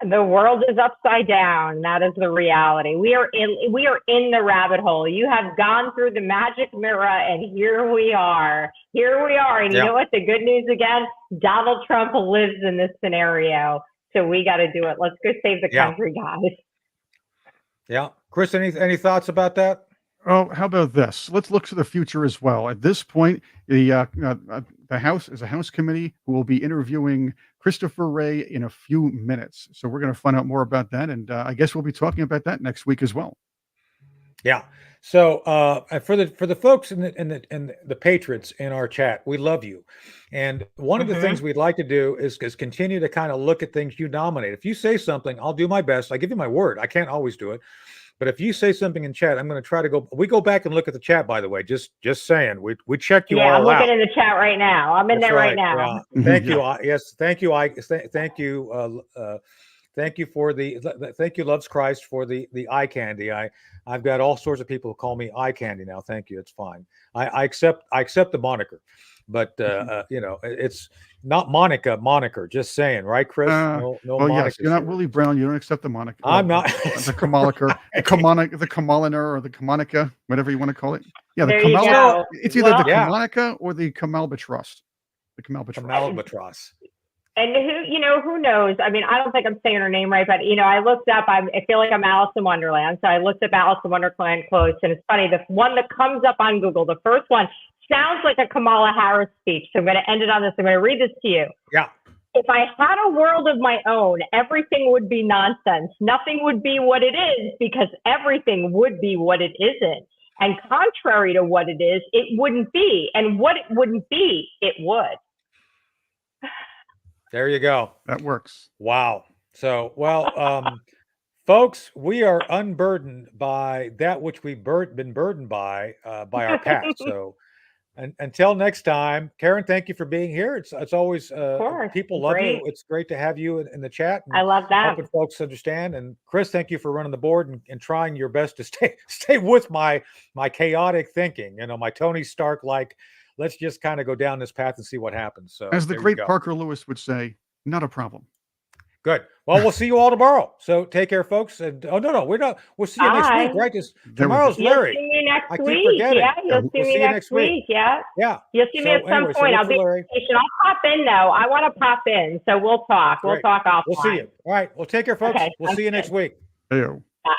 The world is upside down. That is the reality. We are in the rabbit hole. You have gone through the magic mirror, and here we are. And you know what? The good news again, Donald Trump lives in this scenario. So we got to do it. Let's go save the country, guys. Yeah. Chris, any thoughts about that? Oh, how about this? Let's look to the future as well. At this point, the House is a House committee who will be interviewing Christopher Wray in a few minutes. So we're going to find out more about that, and I guess we'll be talking about that next week as well. Yeah. So for the folks and the patriots in our chat, we love you, and one of the things we'd like to do is continue to kind of look at things you nominate. If you say something, I'll do my best. I give you my word. I can't always do it. But if you say something in chat, I'm going to try to go. We go back and look at the chat, by the way. Just saying, we check you all out. Yeah, I'm looking in the chat right now. I'm in there right now. Yeah. Thank you. Yes, thank you. Thank you. Thank you for thank you, Loves Christ, for the eye candy. I've got all sorts of people who call me eye candy now. Thank you. It's fine. I accept the moniker, but it's not Monica moniker. Just saying, right, Chris? No moniker. Yes, you're not Willie Brown. You don't accept the moniker. I'm not the Kamaliker, the Kamaliner, or the Kamanica, whatever you want to call it. Yeah, the Kamal. It's either the Kamanica or the Kamalbatross. The Kamalbatross. And who knows? I mean, I don't think I'm saying her name right, but I looked up. I feel like I'm Alice in Wonderland, so I looked up Alice in Wonderland quotes, and it's funny. The one that comes up on Google, the first one, sounds like a Kamala Harris speech. So I'm going to end it on this. I'm going to read this to you. Yeah. If I had a world of my own, everything would be nonsense. Nothing would be what it is because everything would be what it isn't. And contrary to what it is, it wouldn't be. And what it wouldn't be, it would. There you go. That works. Wow. So, folks, we are unburdened by that which we've been burdened by our past. So until next time, Karen, thank you for being here. It's always people love Great. you. It's great to have you in the chat. I love that. Helping folks understand. And Chris, thank you for running the board and trying your best to stay with my chaotic thinking. My Tony Stark let's just kind of go down this path and see what happens. So as the great Parker Lewis would say, not a problem. Good. Well, we'll see you all tomorrow. So take care, folks. And we're not. We'll see you next week, right? Tomorrow's Larry. You'll see me next I keep week. forgetting. Yeah, you'll see me next week. Yeah. Yeah. You'll see me at some point. I'll be on vacation. I'll pop in though. I want to pop in, so we'll talk. We'll talk offline. We'll see you. All right. Well, take care, folks. Okay, we'll see you next week. Heyo. Bye.